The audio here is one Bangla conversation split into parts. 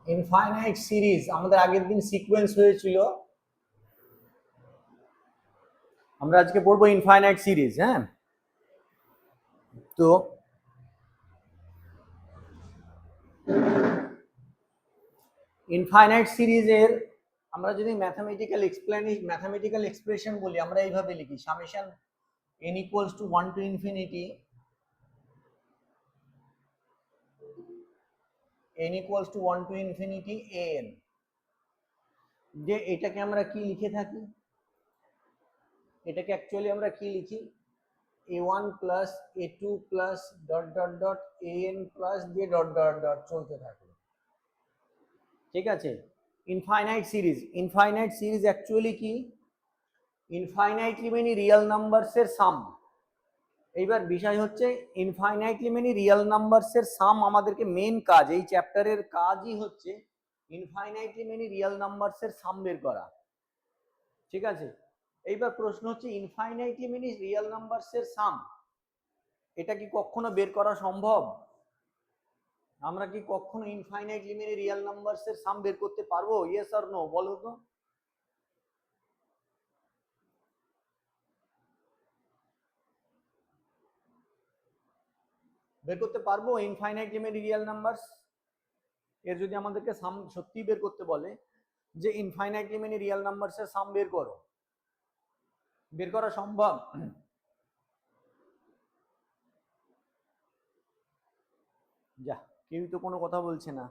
ইনফাইনাইট সিরিজ আমাদের আগের দিন সিকোয়েন্স হয়েছিল, আমরা আজকে পড়বো ইনফাইনাইট সিরিজ। হ্যাঁ, তো ইনফাইনাইট সিরিজের আমরা যদি ম্যাথামেটিক্যাল এক্সপ্রেশন বলি, আমরা এইভাবে লিখি summation n equals to 1 to infinity n equals to 1 to infinity an, যে এটাকে আমরা কি লিখে থাকি, এটাকে অ্যাকচুয়ালি আমরা কি লিখি a1 plus a2 plus dot dot dot an plus দিয়ে ডট ডট ডট চলতে থাকে। ঠিক আছে, ইনফাইনাইট সিরিজ অ্যাকচুয়ালি কি, ইনফাইনাইটলি মেনি রিয়েল নাম্বারসের সাম। এইবার বিষয় হচ্ছে ইনফাইনাইটলি মেনি রিয়েল নাম্বারসের সাম আমাদেরকে মেন কাজ, এই চ্যাপ্টারের কাজই হচ্ছে ইনফাইনাইটলি মেনি রিয়েল নাম্বারসের সাম বের করা। ঠিক আছে, এইবার প্রশ্ন হচ্ছে ইনফাইনাইটলি মেনি রিয়েল নাম্বারসের সাম এটা কি কখনো বের করা সম্ভব? আমরা কি কখনো ইনফাইনাইটলি মেনি রিয়েল নাম্বারসের সাম বের করতে পারবো? ইয়েস অর নো, বলো তো। বের করতে পারবো ইনফাইনাইটলি মেনি রিয়েল নাম্বারস? এর যদি আমাদেরকে সাম সত্যি বের করতে বলে যে ইনফাইনাইটলি মেনি রিয়েল নাম্বারসের সাম বের করো, বের করা সম্ভব? যা, কেউ তো কোনো কথা বলছে না।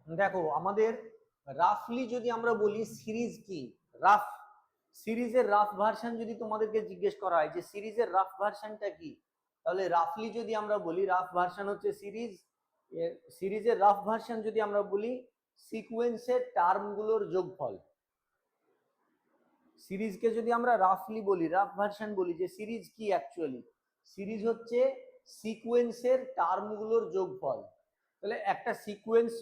দেখো, আমাদের রাফলি যদি আমরা বলি সিরিজ কি, রাফ সিরিজের রাফ ভার্সন যদি তোমাদেরকে জিজ্ঞেস করা হয় যে সিরিজের রাফ ভার্সনটা কি, তাহলে রাফলি যদি আমরা বলি রাফ ভার্সন হচ্ছে সিরিজের রাফ ভার্সন যদি আমরা বলি সিকোয়েন্সের টার্মগুলোর যোগফল। সিরিজকে যদি আমরা রাফলি বলি, রাফ ভার্সন বলি যে সিরিজ কি, অ্যাকচুয়ালি সিরিজ হচ্ছে সিকোয়েন্সের টার্মগুলোর যোগফল। তাহলে একটা সিকোয়েন্স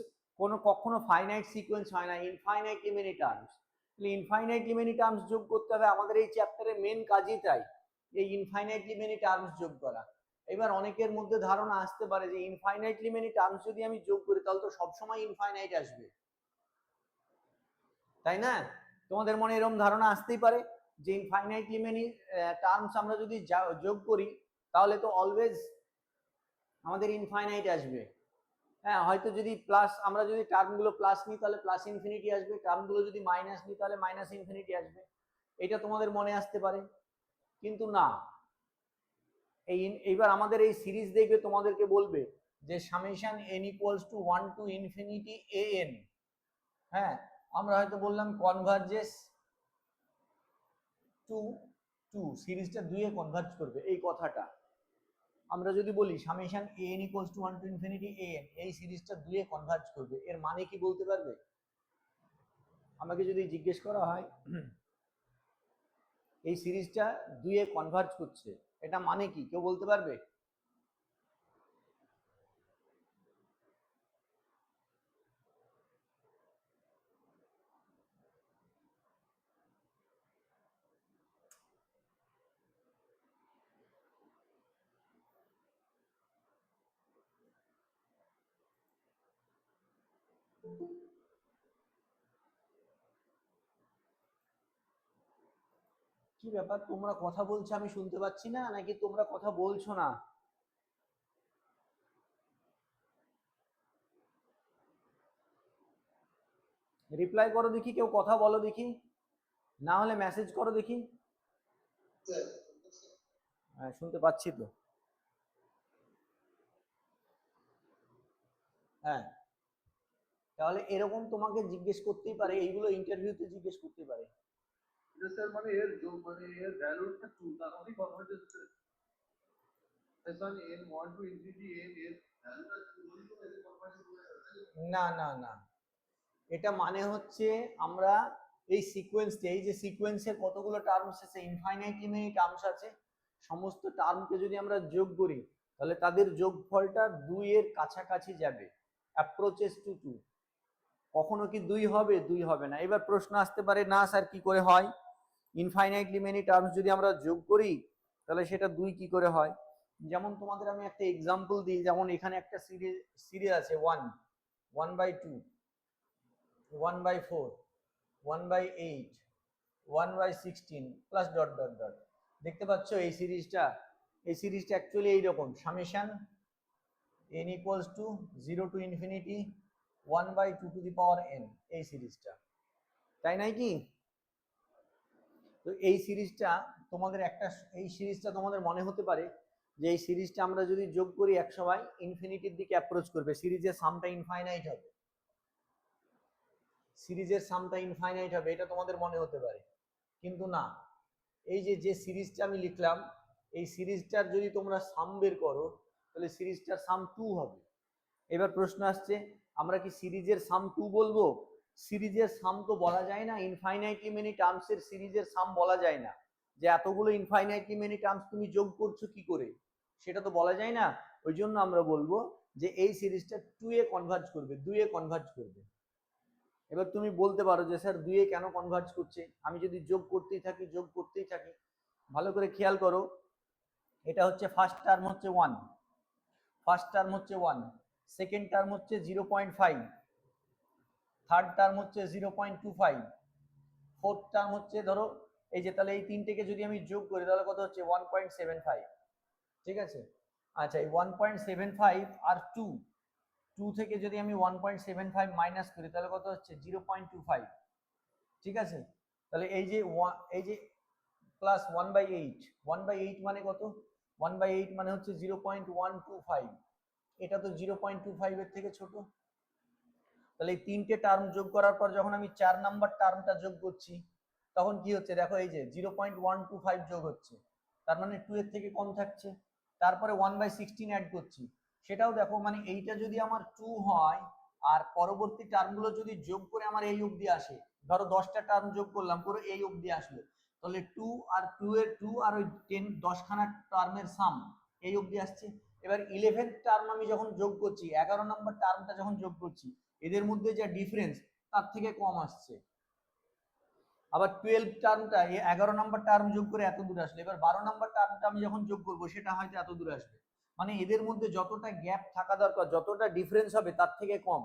কখনো ফাইনাইট সিকোয়েন্স হয় না, ইনফাইনাইটলি মেনি টার্মস। তাহলে ইনফাইনাইটলি মেনি টার্মস যোগ করতে হবে, আমাদের এই চ্যাপ্টারের মেন কাজই তাই, এই ইনফাইনাইটলি মেনি টার্মস যোগ করা। এবার অনেকের মধ্যে ধারণা আসতে পারে যে ইনফাইনাইটলি মেনি টার্মস যদি আমি যোগ করি তাহলে তো সবসময় ইনফাইনাইট আসবে, তাই না? তোমাদের মনে এরকম ধারণা আসতেই পারে যে ইনফাইনাইটলি মেনি টার্মস আমরা যদি যোগ করি তাহলে তো অলওয়েজ আমাদের ইনফাইনাইট আসবে। হ্যাঁ, হয়তো যদি প্লাস, আমরা যদি টার্মগুলো প্লাস নিই তাহলে প্লাস ইনফিনিটি আসবে, টার্মগুলো যদি মাইনাস নিই তাহলে মাইনাস ইনফিনিটি আসবে, এটা তোমাদের মনে আসতে পারে। কিন্তু না, এইবার আমাদের এই সিরিজ দেখবে তোমাদেরকে বলবে যে summation n equals to 1 to infinity an। হ্যাঁ, আমরা হয়তো বললাম কনভার্জেস টু 2, সিরিজটা 2 এ কনভার্জ করবে, এই কথাটা আমরা যদি বলি summation an equals to 1 to infinity an, এই সিরিজটা 2 এ কনভার্জ করবে, এর মানে কি বলতে পারবে? আমাকে যদি জিজ্ঞেস করা হয় এই সিরিজটা 2 এ কনভার্জ করছে, এটা মানে কি, কেউ বলতে পারবে? কি ব্যাপার, তোমরা কথা বলছো আমি শুনতে পাচ্ছি না, নাকি তোমরা কথা বলছো না? রিপ্লাই করো দেখি, কেউ কথা বলো দেখি, না হলে মেসেজ করো দেখি। হ্যাঁ, শুনতে পাচ্ছি তো। হ্যাঁ, তাহলে এরকম তোমাকে জিজ্ঞেস করতেই পারে, এইগুলো ইন্টারভিউতে জিজ্ঞেস করতে পারে। এটা স্যার মানে এর যোগ মানে এর ভ্যালুটা 2 তার মানে কনভার্ট হচ্ছে এসন n 1 টু ইনফিনিটি n এর ভ্যালুটা 2 হলে তো এর কনভার্ট হয়ে যাবে। না না না, এটা মানে হচ্ছে আমরা এই সিকোয়েন্সটা, এই যে সিকোয়েন্সের কতগুলো টার্মস আছে, ইনফাইনাইটলি মেনি টার্মস আছে, সমস্ত টার্মকে যদি আমরা যোগ করি তাহলে তাদের যোগফলটা 2 এর কাছাকাছি যাবে, অ্যাপ্রোচেস টু 2। কখনো কি 2 হবে? 2 হবে না। এবার প্রশ্ন আসতে পারে, না স্যার কি করে হয়, ইনফাইনাইটলি মেনি টার্মস যদি আমরা যোগ করি তাহলে সেটা 2 কি করে হয়? যেমন তোমাদের আমি একটা এক্সাম্পল দিই, যেমন এখানে একটা সিরিজ আছে 1, 1/2, 1/4, 1/8, 1/16 প্লাস ডট ডট ডট। দেখতে পাচ্ছ এই সিরিজটা অ্যাকচুয়ালি এইরকম, summation n equals to 0 to infinity 1/2 two the power n, এই সিরিজটা, তাই নাই কি? তো এই সিরিজটা তোমাদের তোমাদের মনে হতে পারে যে এই সিরিজটা আমরা যদি যোগ করি এক সময় ইনফিনিটির দিকে অ্যাপ্রোচ করবে, সিরিজের সামটা ইনফাইনাইট হবে, এটা তোমাদের মনে হতে পারে। কিন্তু না, এই যে সিরিজটা আমি লিখলাম, এই সিরিজটার যদি তোমরা সাম বের করো তাহলে সিরিজটার সাম 2 হবে। এবার প্রশ্ন আসছে, আমরা কি সিরিজের সাম 2 বলবো? সিরিজের সাম তো বলা যায় না, ইনফাইনাইটলি মেনি টার্মসের সিরিজের সাম বলা যায় না, যে এতগুলো ইনফাইনাইটলি মেনি টার্মস তুমি যোগ করছো কি করে, সেটা তো বলা যায় না। ওই জন্য আমরা বলবো যে এই সিরিজটা 2 এ কনভার্জ করবে, 2 এ কনভার্জ করবে। এবার তুমি বলতে পারো যে স্যার 2 এ কেন কনভার্জ করছে? আমি যদি যোগ করতেই থাকি, ভালো করে খেয়াল করো, এটা হচ্ছে ফার্স্ট টার্ম হচ্ছে 1, সেকেন্ড টার্ম হচ্ছে 0.5, থার্ড টার্ম হচ্ছে 0.25, ফোর্থ টার্ম হচ্ছে ধরো এই যে, তাহলে এই তিনটেকে যদি আমি যোগ করি তাহলে কত হচ্ছে 1.75, ঠিক আছে? আচ্ছা, এই 1.75 আর 2 থেকে যদি আমি 1.75 মাইনাস করি তাহলে কত হচ্ছে 0.25, ঠিক আছে? তাহলে এই যে প্লাস 1/8 মানে কত? 1/8 মানে হচ্ছে 0.125, এটা তো 0.25 এর থেকে ছোট। তাহলে এই তিনটে টার্ম যোগ করার পর যখন আমি 4 নাম্বার টার্মটা যোগ করছি তখন কি হচ্ছে দেখো, এই যে 0.125 যোগ হচ্ছে, তার মানে 2 এর থেকে কম থাকছে। তারপরে 1/16 অ্যাড করছি, সেটাও দেখো, মানে এইটা যদি আমার 2 হয় আর পরবর্তী টার্মগুলো যদি যোগ করে আমার এই অবধি আসে, ধরো 10টা টার্ম যোগ করলাম পুরো এই অবধি আসলো, তাহলে 2 আর 2 এর 2 আর ওই 10খানা টার্মের সাম এই অবধি আসছে। এবার 11th টার্ম আমি যখন যোগ করছি, 11 নম্বর টার্মটা যখন যোগ করছি, এদের মধ্যে যে ডিফারেন্স তার থেকে কম আসছে। আবার 12 টার্মটা 11 নম্বর টার্ম যোগ করে এত দূর আসলে, এবার 12 নম্বর টার্মটা আমি যখন যোগ করবো সেটা হয়তো এত দূর আসবে। মানে এদের মধ্যে যতটা গ্যাপ থাকা দরকার, যতটা ডিফারেন্স হবে তার থেকে কম।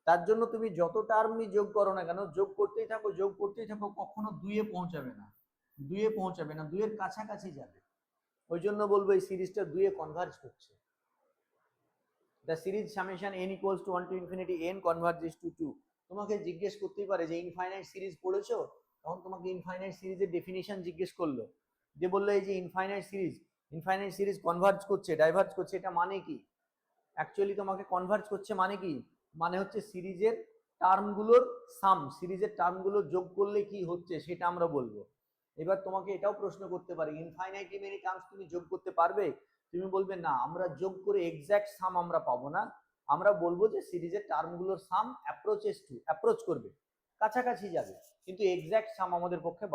তার জন্য তুমি যত টার্মই যোগ করো না কেন, যোগ করতেই থাকো, কখনো 2 এ পৌঁছাবে না, 2 এর কাছাকাছি যাবে। ওই জন্য বলবো এই সিরিজটা 2 এ কনভার্জ করছে। The series summation n equals to 1 to infinity n converges to 2. তোমাকে জিজ্ঞেস করতেই পারে যে ইনফাইনাইট সিরিজ পড়েছো, তখন তোমাকে ইনফাইনাইট সিরিজের ডেফিনিশন জিজ্ঞেস করলো, যে বললো এই যে ইনফাইনাইট সিরিজ কনভার্জ করছে, ডাইভার্জ করছে, এটা মানে কি? অ্যাকচুয়ালি তোমাকে কনভার্জ করছে মানে কি? মানে হচ্ছে সিরিজের টার্মগুলোর সাম, সিরিজের টার্মগুলো যোগ করলে কি হচ্ছে সেটা আমরা বলবো। এবার তোমাকে এটাও প্রশ্ন করতে পারে, ইনফাইনাইটলি মেনি টার্মস তুমি যোগ করতে পারবে? তুমি বলবে না, আমরা যোগ করে এক্সাক্ট সাম আমরা পাবো না, আমরা বলবো যে সিরিজের টার্মগুলোর সাম অ্যাপ্রোচ করবে, কাছাকাছি যাবে, কিন্তু এক্সাক্ট সাম আমাদের পক্ষে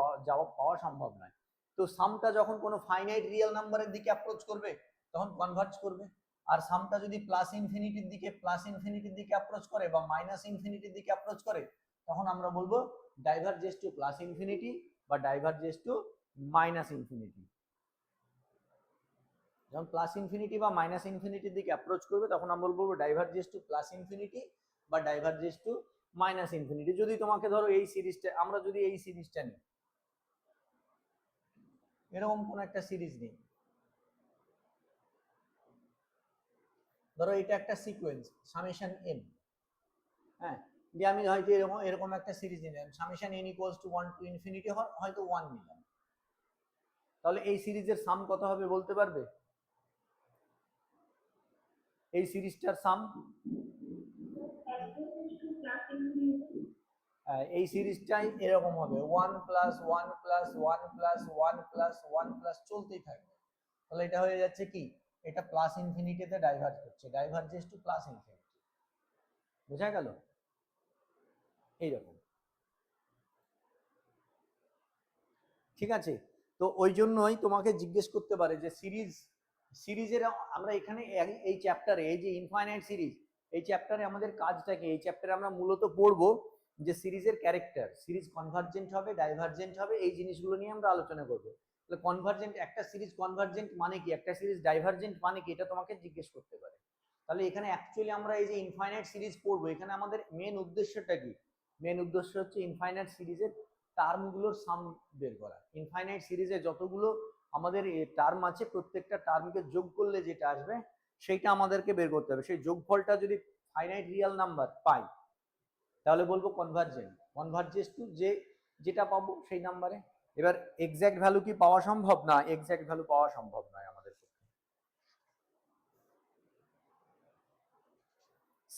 পাওয়া সম্ভব নয়। তো সামটা যখন কোনো ফাইনাইট রিয়েল নাম্বারের দিকে অ্যাপ্রোচ করবে তখন কনভার্জ করবে, আর সামটা যদি প্লাস ইনফিনিটির দিকে অ্যাপ্রোচ করে বা মাইনাস ইনফিনিটির দিকে অ্যাপ্রোচ করে তখন আমরা বলবো ডাইভারজেস টু প্লাস ইনফিনিটি বা ডাইভারজেস টু মাইনাস ইনফিনিটি। যখন প্লাস ইনফিনিটি বা মাইনাস ইনফিনিটির দিকে অ্যাপ্রোচ করবে তখন আমরা বলবো ডাইভারজেস টু প্লাস ইনফিনিটি বা ডাইভারজেস টু মাইনাস ইনফিনিটি। যদি তোমাকে ধরো এই সিরিজটা, আমরা যদি এই সিরিজটা নিই, এরকম কোন একটা সিরিজ নেই, ধরো এটা একটা সিকোয়েন্স সামেশন n, হ্যাঁ, যে আমি হয়তো এরকম একটা সিরিজ নিলাম, summation n equals to 1 to infinity হয়তো 1 নিলাম, তাহলে এই সিরিজের সাম কত হবে বলতে পারবে? এই সিরিজটার সাম এই সিরিজটাই এরকম হবে 1 plus 1 plus 1 plus 1 plus 1 plus চলতেই থাকবে। তাহলে এটা হয়ে যাচ্ছে কি, এটা প্লাস ইনফিনিটিতে ডাইভার্জ করছে, ডাইভার্জেস টু প্লাস ইনফিনিটি। বোঝা গেল? এইরকম। ঠিক আছে, তো ওই জন্যই তোমাকে জিজ্ঞেস করতে পারে যে সিরিজের আমরা এখানে এই চ্যাপ্টারে, এই যে ইনফাইনাইট সিরিজ, এই চ্যাপ্টারে আমাদের কাজটা কি? এই চ্যাপ্টারে আমরা মূলত পড়বো যে সিরিজের ক্যারেক্টার, সিরিজ কনভার্জেন্ট হবে, ডাইভার্জেন্ট হবে, এই জিনিসগুলো নিয়ে আমরা আলোচনা করবো। তাহলে কনভার্জেন্ট, একটা সিরিজ কনভার্জেন্ট মানে কি, একটা সিরিজ ডাইভার্জেন্ট মানে কি, এটা তোমাকে জিজ্ঞেস করতে পারে। তাহলে এখানে অ্যাকচুয়ালি আমরা এই যে ইনফাইনাইট সিরিজ পড়বো, এখানে আমাদের মেন উদ্দেশ্যটা কি? মেন উদ্দেশ্য হচ্ছে ইনফাইনাইট সিরিজের টার্মগুলোর সাম বের করা। ইনফাইনাইট সিরিজে যতগুলো আমাদের টার্ম আছে, প্রত্যেকটা টার্মকে যোগ করলে যেটা আসবে সেইটা আমাদেরকে বের করতে হবে। সেই যোগফলটা যদি ফাইনাইট রিয়েল নাম্বার পাই তাহলে বলবো কনভার্জেন্ট, কনভার্জেস টু যেটা পাবো সেই নাম্বারে। এবার এক্সাক্ট ভ্যালু কি পাওয়া সম্ভব? না, এক্সাক্ট ভ্যালু পাওয়া সম্ভব নয় আমাদের পক্ষে।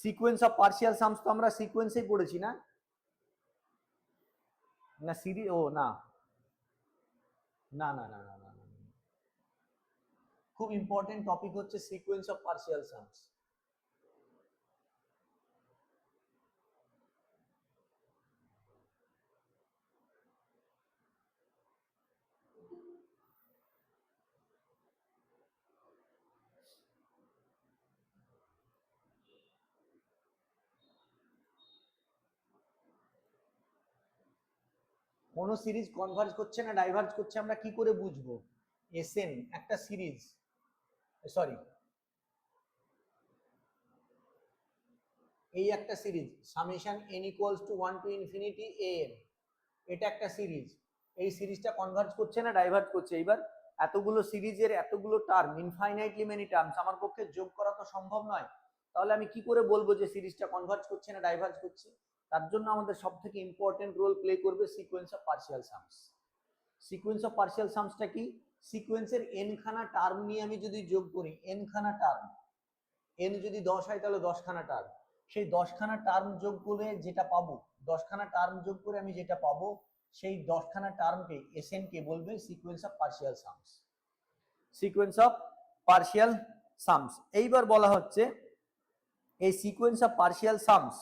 সিকোয়েন্স অফ পার্শিয়াল সামস তো আমরা সিকোয়েন্সেই পড়েছি না? না সিরিজ, ও না না না না না না, খুব ইম্পর্টেন্ট টপিক হচ্ছে সিকোয়েন্স অফ পার্শিয়াল সামস। কোন সিরিজ কনভার্জ করছে না ডাইভার্জ করছে আমরা কি করে বুঝবো? এসএন একটা সিরিজ, সরি এই একটা series summation n equals to 1 to infinity an, এটা একটা সিরিজ, এই সিরিজটা কনভার্জ করছে না ডাইভার্জ করছে। এবার এতগুলো সিরিজের এতগুলো টার্ম, ইনফাইনাইটলি মেনি টার্মস, আমার পক্ষে যোগ করা তো সম্ভব নয়। তাহলে আমি কি করে বলবো যে সিরিজটা কনভার্জ করছে না ডাইভার্জ করছে? তার জন্য আমাদের সব থেকে ইম্পর্টেন্ট রোল প্লে করবে sequence of partial sums. Sequence of partial সামসটা কি? সিকোয়েন্সের n খানা টার্ম নিয়ে আমি যদি যোগ করি, n খানা টার্ম, n যদি 10 হয় তাহলে 10 খানা টার্ম, সেই 10 খানা টার্ম যোগ করে যেটা পাবো, 10 খানা টার্ম যোগ করে আমি যেটা পাবো, সেই 10 খানা টার্মকে এসএন কে বলবে sequence of partial sums. Sequence of partial sums. এইবার বলা হচ্ছে এই সিকোয়েন্স অফ পার্শিয়াল সামস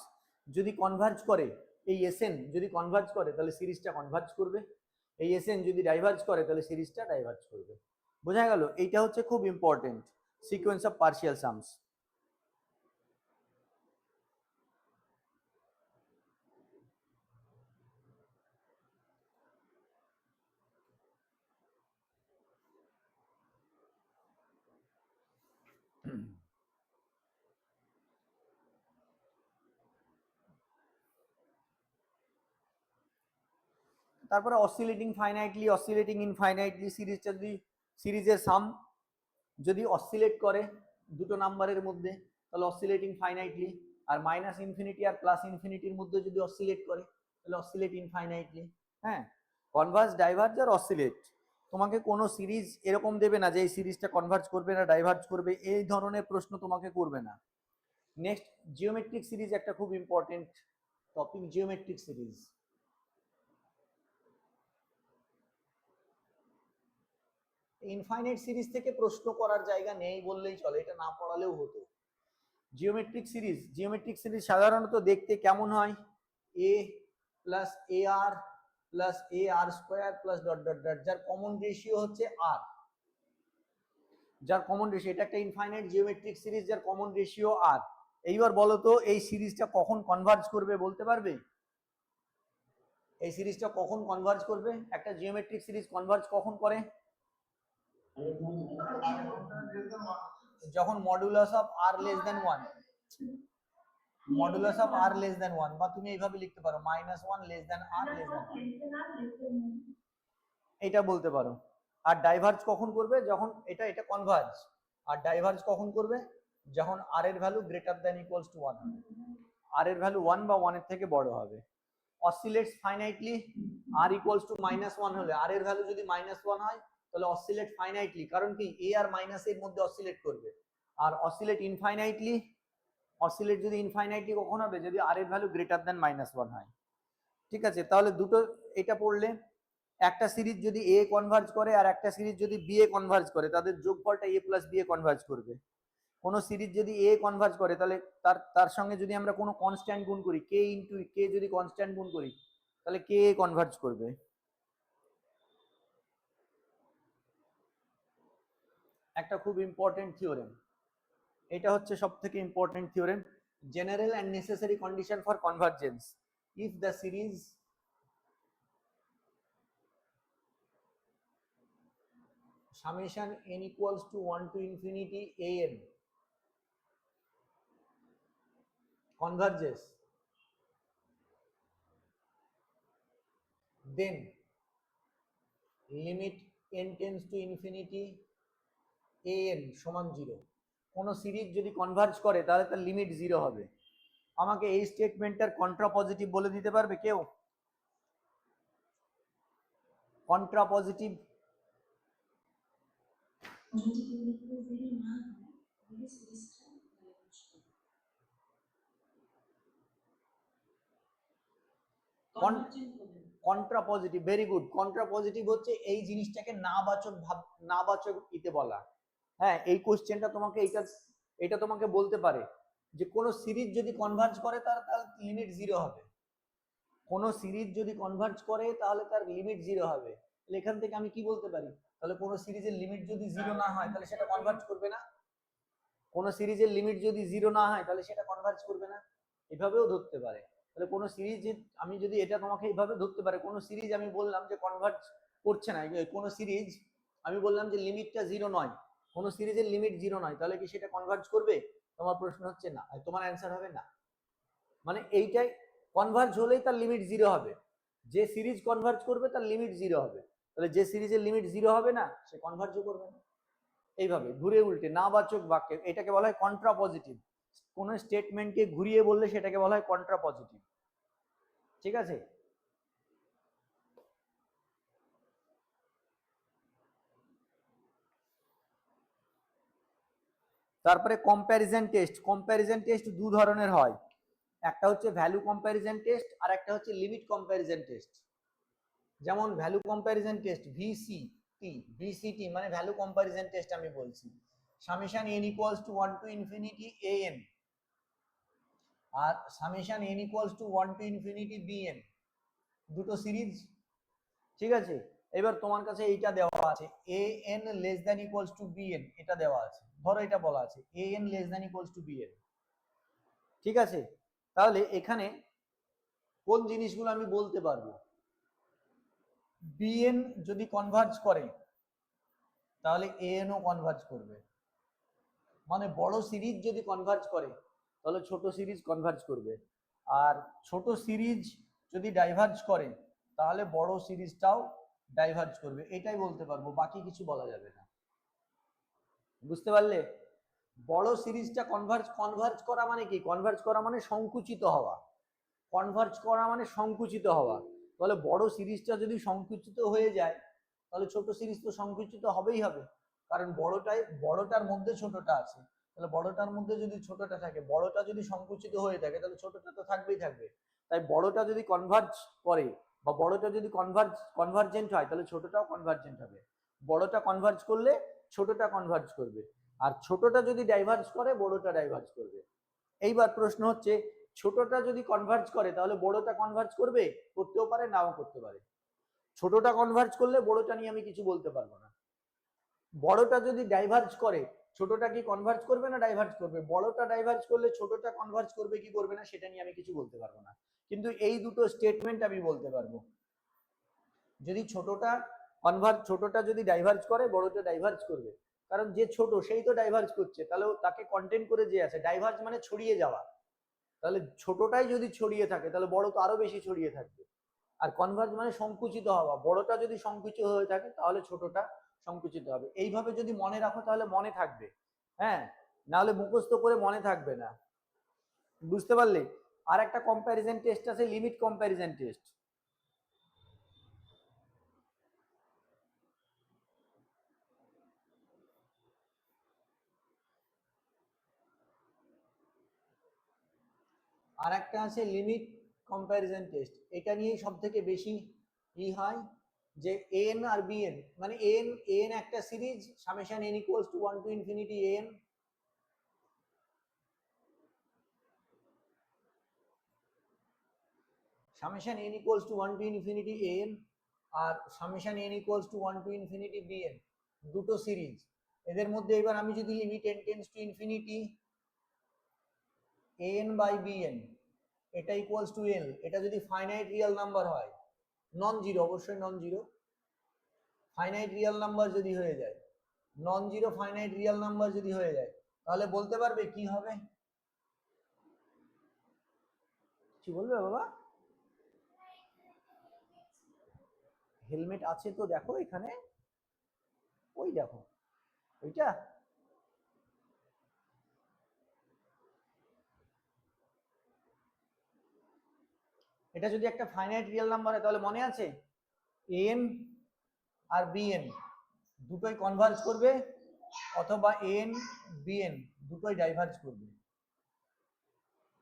যদি কনভার্জ করে, এই এসএন যদি কনভার্জ করে তাহলে সিরিজটা কনভার্জ করবে, এই এসএন যদি ডাইভার্জ করে তাহলে সিরিজটা ডাইভার্জ করবে। বোঝা গেল? এইটা হচ্ছে খুব important, sequence of partial sums. তারপরে অসিলেটিং ফাইনাইটলি, অসিলেটিং ইনফাইনাইটলি, সিরিজটা যদি সিরিজের সাম যদি অসিলেট করে দুটো নাম্বারের মধ্যে তাহলে অসিলেটিং ফাইনাইটলি, আর মাইনাস ইনফিনিটি আর প্লাস ইনফিনিটির মধ্যে যদি অসিলেট করে তাহলে অসিলেট ইনফাইনাইটলি। হ্যাঁ, কনভার্জ, ডাইভার্জ আর অসিলেট। তোমাকে কোনো সিরিজ এরকম দেবে না যে এই সিরিজটা কনভার্জ করবে না ডাইভার্জ করবে, এই ধরনের প্রশ্ন তোমাকে করবে না। নেক্সট জিওমেট্রিক সিরিজ, একটা খুব important topic, geometric series. Infinite series থেকে প্রশ্ন করার জায়গা নেই বললেই চলে, এটা না পড়ালেও হতো। জিওমেট্রিক সিরিজ, জিওমেট্রিক সিরিজ সাধারণত দেখতে কেমন হয়? A plus a r plus a r square plus dot dot dot, যার কমন রেশিও হচ্ছে আর, যার কমন রেশিও, এটা একটা ইনফাইনাইট জিওমেট্রিক সিরিজ যার কমন রেশিও আর। এইবার বলো তো এই সিরিজটা কখন কনভার্জ করবে বলতে পারবে? এই সিরিজটা কখন কনভার্জ করবে? একটা জিওমেট্রিক সিরিজ কনভার্জ কখন করে? যখন modulus of r less than 1, modulus of r less than 1, বা তুমি এইভাবে লিখতে পারো -1 লেস দেন আর লেস দেন 1, এটা বলতে পারো। আর ডাইভার্জ কখন করবে? যখন এটা কনভার্জ। আর ডাইভার্জ কখন করবে? যখন আর এর value greater than equals to 1 হবে, আর এর ভ্যালু 1 বা 1 এর থেকে বড় হবে। অসিলেটস ফাইনাইটলি, আর ইকুয়ালস টু -1 হলে, আর এর ভ্যালু যদি -1 হয় তাহলে অসিলেট ফাইনাইটলি, কারণ কি এ আর মাইনাস এর মধ্যে অসিলেট করবে। আর অসিলেট ইনফাইনাইটলি, অসিলেট যদি ইনফাইনাইটলি কখন হবে? যদি আর এর ভ্যালু গ্রেটার দ্যান -1 হয়। ঠিক আছে, তাহলে দুটো এটা পড়লে একটা সিরিজ যদি এ কনভার্জ করে আর একটা সিরিজ যদি বি এ কনভার্জ করে, তাদের যোগফলটা এ প্লাস বি এ কনভার্জ করবে। কোনো সিরিজ যদি এ কনভার্জ করে তাহলে তার তার সঙ্গে যদি আমরা কোনো কনস্ট্যান্ট গুণ করি, কে ইন্টু কে যদি কনস্ট্যান্ট গুণ করি, তাহলে কে এ কনভার্জ করবে। একটা খুব ইম্পর্টেন্ট থিওরেম, এটা হচ্ছে সব থেকে important theorem, general and necessary condition for convergence. If the series summation n equals to 1 to infinity an converges, then limit n tends to infinity an সমান 0। কোনো সিরিজ যদি কনভার্জ করে তাহলে তার লিমিট 0 হবে। আমাকে এই স্টেটমেন্টটার কন্ট্রা পজিটিভ বলে দিতে পারবে কেউ? Contra positive contra positive, very good. Contra positive হচ্ছে এই জিনিসটাকে নাবাচক ভাব, নাবাচক ইতে বলা। হ্যাঁ, এই কোশ্চেনটা তোমাকে এটা তোমাকে বলতে পারে যে কোনো সিরিজ যদি কনভার্জ করে তার লিমিট 0 হবে। কোনো সিরিজ যদি কনভার্জ করে তাহলে তার লিমিট 0 হবে। তাহলে এখান থেকে আমি কি বলতে পারি, তাহলে কোনো সিরিজের লিমিট যদি 0 না হয় তাহলে সেটা কনভার্জ করবে না। কোনো সিরিজের লিমিট যদি 0 না হয় তাহলে সেটা কনভার্জ করবে না। এভাবেও ধরতে পারে। তাহলে কোনো সিরিজ আমি যদি এটা তোমাকে এইভাবে ধরতে পারে, কোনো সিরিজ আমি বললাম যে কনভার্জ করছে না, কোনো সিরিজ আমি বললাম যে লিমিটটা 0 নয়, কোনো সিরিজের লিমিট 0 নয়, তাহলে কি সেটা কনভার্জ করবে? তোমার প্রশ্ন হচ্ছে না, তোমার অ্যান্সার হবে না। মানে এইটাই, কনভার্জ হলেই তার লিমিট 0 হবে। যে সিরিজ কনভার্জ করবে তার লিমিট 0 হবে। তাহলে যে সিরিজের লিমিট 0 হবে না সে কনভার্জও করবে না। এইভাবে ঘুরে উল্টে নাবাচক বাক্যে এটাকে বলা হয় কন্ট্রা পজিটিভ। কোন স্টেটমেন্টকে ঘুরিয়ে বললে সেটাকে বলা হয় কন্ট্রা পজিটিভ। ঠিক আছে, তারপরে কম্প্যারিজন টেস্ট। কম্প্যারিজন টেস্ট দু ধরনের হয়, একটা হচ্ছে ভ্যালু কম্প্যারিজন টেস্ট আর একটা হচ্ছে লিমিট কম্প্যারিজন টেস্ট। যেমন value comparison test VCT, VCT মানে ভ্যালু কম্প্যারিজন টেস্ট আমি বলছি, summation n equals to 1 to infinity an আর summation n equals to 1 to infinity bn, দুটো সিরিজ। ঠিক আছে, এবার তোমার কাছে এইটা দেওয়া আছে an less than equals to bn, এটা দেওয়া আছে, ধরো এটা বলা আছে an less than equals to bn। ঠিক আছে, তাহলে এখানে কোন জিনিসগুলো আমি বলতে পারবো, bn যদি কনভার্জ করে তাহলে an ও কনভার্জ করবে। মানে বড় সিরিজ যদি কনভার্জ করে তাহলে ছোট সিরিজ কনভার্জ করবে, আর ছোট সিরিজ যদি ডাইভার্জ করে তাহলে বড় সিরিজটাও ডাইভার্জ করবে। এটাই বলতে পারবো, বাকি কিছু বলা যাবে না। বুঝতে পারলে? বড় সিরিজটা কনভার্জ করা মানে কি? কনভার্জ করা মানে সংকুচিত হওয়া। কনভার্জ করা মানে সংকুচিত হওয়া। তাহলে বড় সিরিজটা যদি সংকুচিত হয়ে যায় তাহলে ছোট সিরিজ তো সংকুচিত হবেই হবে, কারণ বড়টার মধ্যে ছোটটা আছে। তাহলে বড়টার মধ্যে যদি ছোটটা থাকে, বড়টা যদি সংকুচিত হয়ে থাকে তাহলে ছোটটা তো থাকবেই থাকবে। তাই বড়টা যদি কনভার্জ করে বা বড়টা যদি কনভার্জেন্ট হয় তাহলে ছোটটাও কনভার্জেন্ট হবে। বড়টা কনভার্জ করলে ছোটটা কনভার্জ করবে, আর ছোটটা যদি ডাইভার্জ করে বড়টা ডাইভার্জ করবে। এইবার প্রশ্ন হচ্ছে, ছোটটা যদি কনভার্জ করে তাহলে বড়টা কনভার্জ করবে? করতেও পারে, নাও করতে পারে। ছোটটা কনভার্জ করলে বড়টা নিয়ে আমি কিছু বলতে পারবো না। বড়টা যদি ডাইভার্জ করে ছোটটা কি কনভার্জ করবে না ডাইভার্জ করবে? বড়টা ডাইভার্জ করলে ছোটটা কনভার্জ করবে কি করবে না সেটা নিয়ে আমি কিছু বলতে পারবো না, কিন্তু এই দুটো স্টেটমেন্ট আমি বলতে পারবো। যদি ছোটটা যদি ডাইভার্জ করে বড়টা ডাইভার্জ করবে, কারণ যে ছোট সেই তো ডাইভার্জ করছে, তাহলে তাকে কন্টেন্ট করে যে আছে। ডাইভার্জ মানে ছড়িয়ে যাওয়া, তাহলে ছোটটাই যদি ছড়িয়ে থাকে তাহলে বড় তো আরো বেশি ছড়িয়ে থাকবে। আর কনভার্জ মানে সংকুচিত হওয়া, বড়টা যদি সংকুচিত হয়ে থাকে তাহলে ছোটটা সংকুচিত হবে। এইভাবে যদি মনে রাখো তাহলে মনে থাকবে, হ্যাঁ, নাহলে মুখস্থ করে মনে থাকবে না। বুঝতে পারলে? আর একটা কম্প্যারিজন টেস্ট আছে, লিমিট কম্প্যারিজন টেস্ট। আর একটা আছে লিমিট কম্প্যারিজন টেস্ট, এটা নিয়েই সব থেকে বেশি হয় যে এন আর বিএন, মানে এন একটা series summation n equals to 1 to infinity n, summation n equals to 1 to infinity an আর summation n equals to 1 to infinity bn, দুটো সিরিজ। এদের মধ্যে এবার আমি যদি limit n tends to infinity an by bn এটা ইকুয়ালস টু l, এটা যদি ফাইনাইট রিয়েল নাম্বার হয়, নন জিরো, অবশ্যই non zero, finite real number যদি হয়ে যায়, non zero finite real number যদি হয়ে যায়, তাহলে বলতে পারবে কি হবে? কি বলবে বাবা? হেলমেট আছে তো, দেখো এখানে, ওই দেখো ওইটা, এটা যদি একটা ফাইনাইট রিয়েল নাম্বার হয় তাহলে মনে আছে এন আর বিএন দুটোই কনভার্জ করবে, অথবা এন বিএন দুটোই ডাইভার্জ করবে,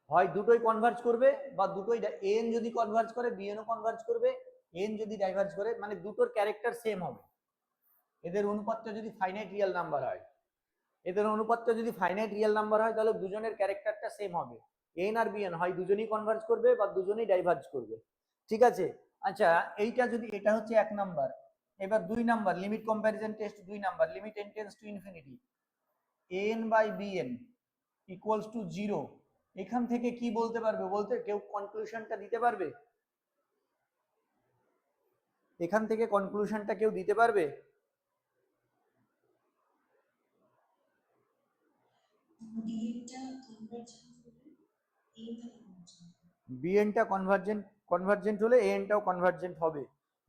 হয় দুটোই কনভার্জ করবে বা দুটোই, এন যদি কনভার্জ করে বিএনও কনভার্জ করবে, এন যদি ডাইভার্জ করে, মানে দুটোর ক্যারেক্টার সেম হবে। এদের অনুপাতটা যদি ফাইনাইট রিয়েল নাম্বার হয়, এদের অনুপাতটা যদি ফাইনাইট রিয়েল নাম্বার হয় তাহলে দুজনের ক্যারেক্টারটা সেম হবে, এন আর বিএন হয় দুজনেই কনভার্জ করবে বা দুজনেই ডাইভার্জ করবে। ঠিক আছে, আচ্ছা এইটা যদি, এটা হচ্ছে 1 নাম্বার। এবার 2 number limit comparison test, 2 number limit n tends to infinity an by bn equals to 0, এখান থেকে কি বলতে পারবে? বলতে কেউ কনক্লুশনটা দিতে পারবে? এখান থেকে কনক্লুশনটা কেউ দিতে পারবে? বিএনটা কনভার্জেন্ট হলে এনটাও কনভার্জেন্ট হবে।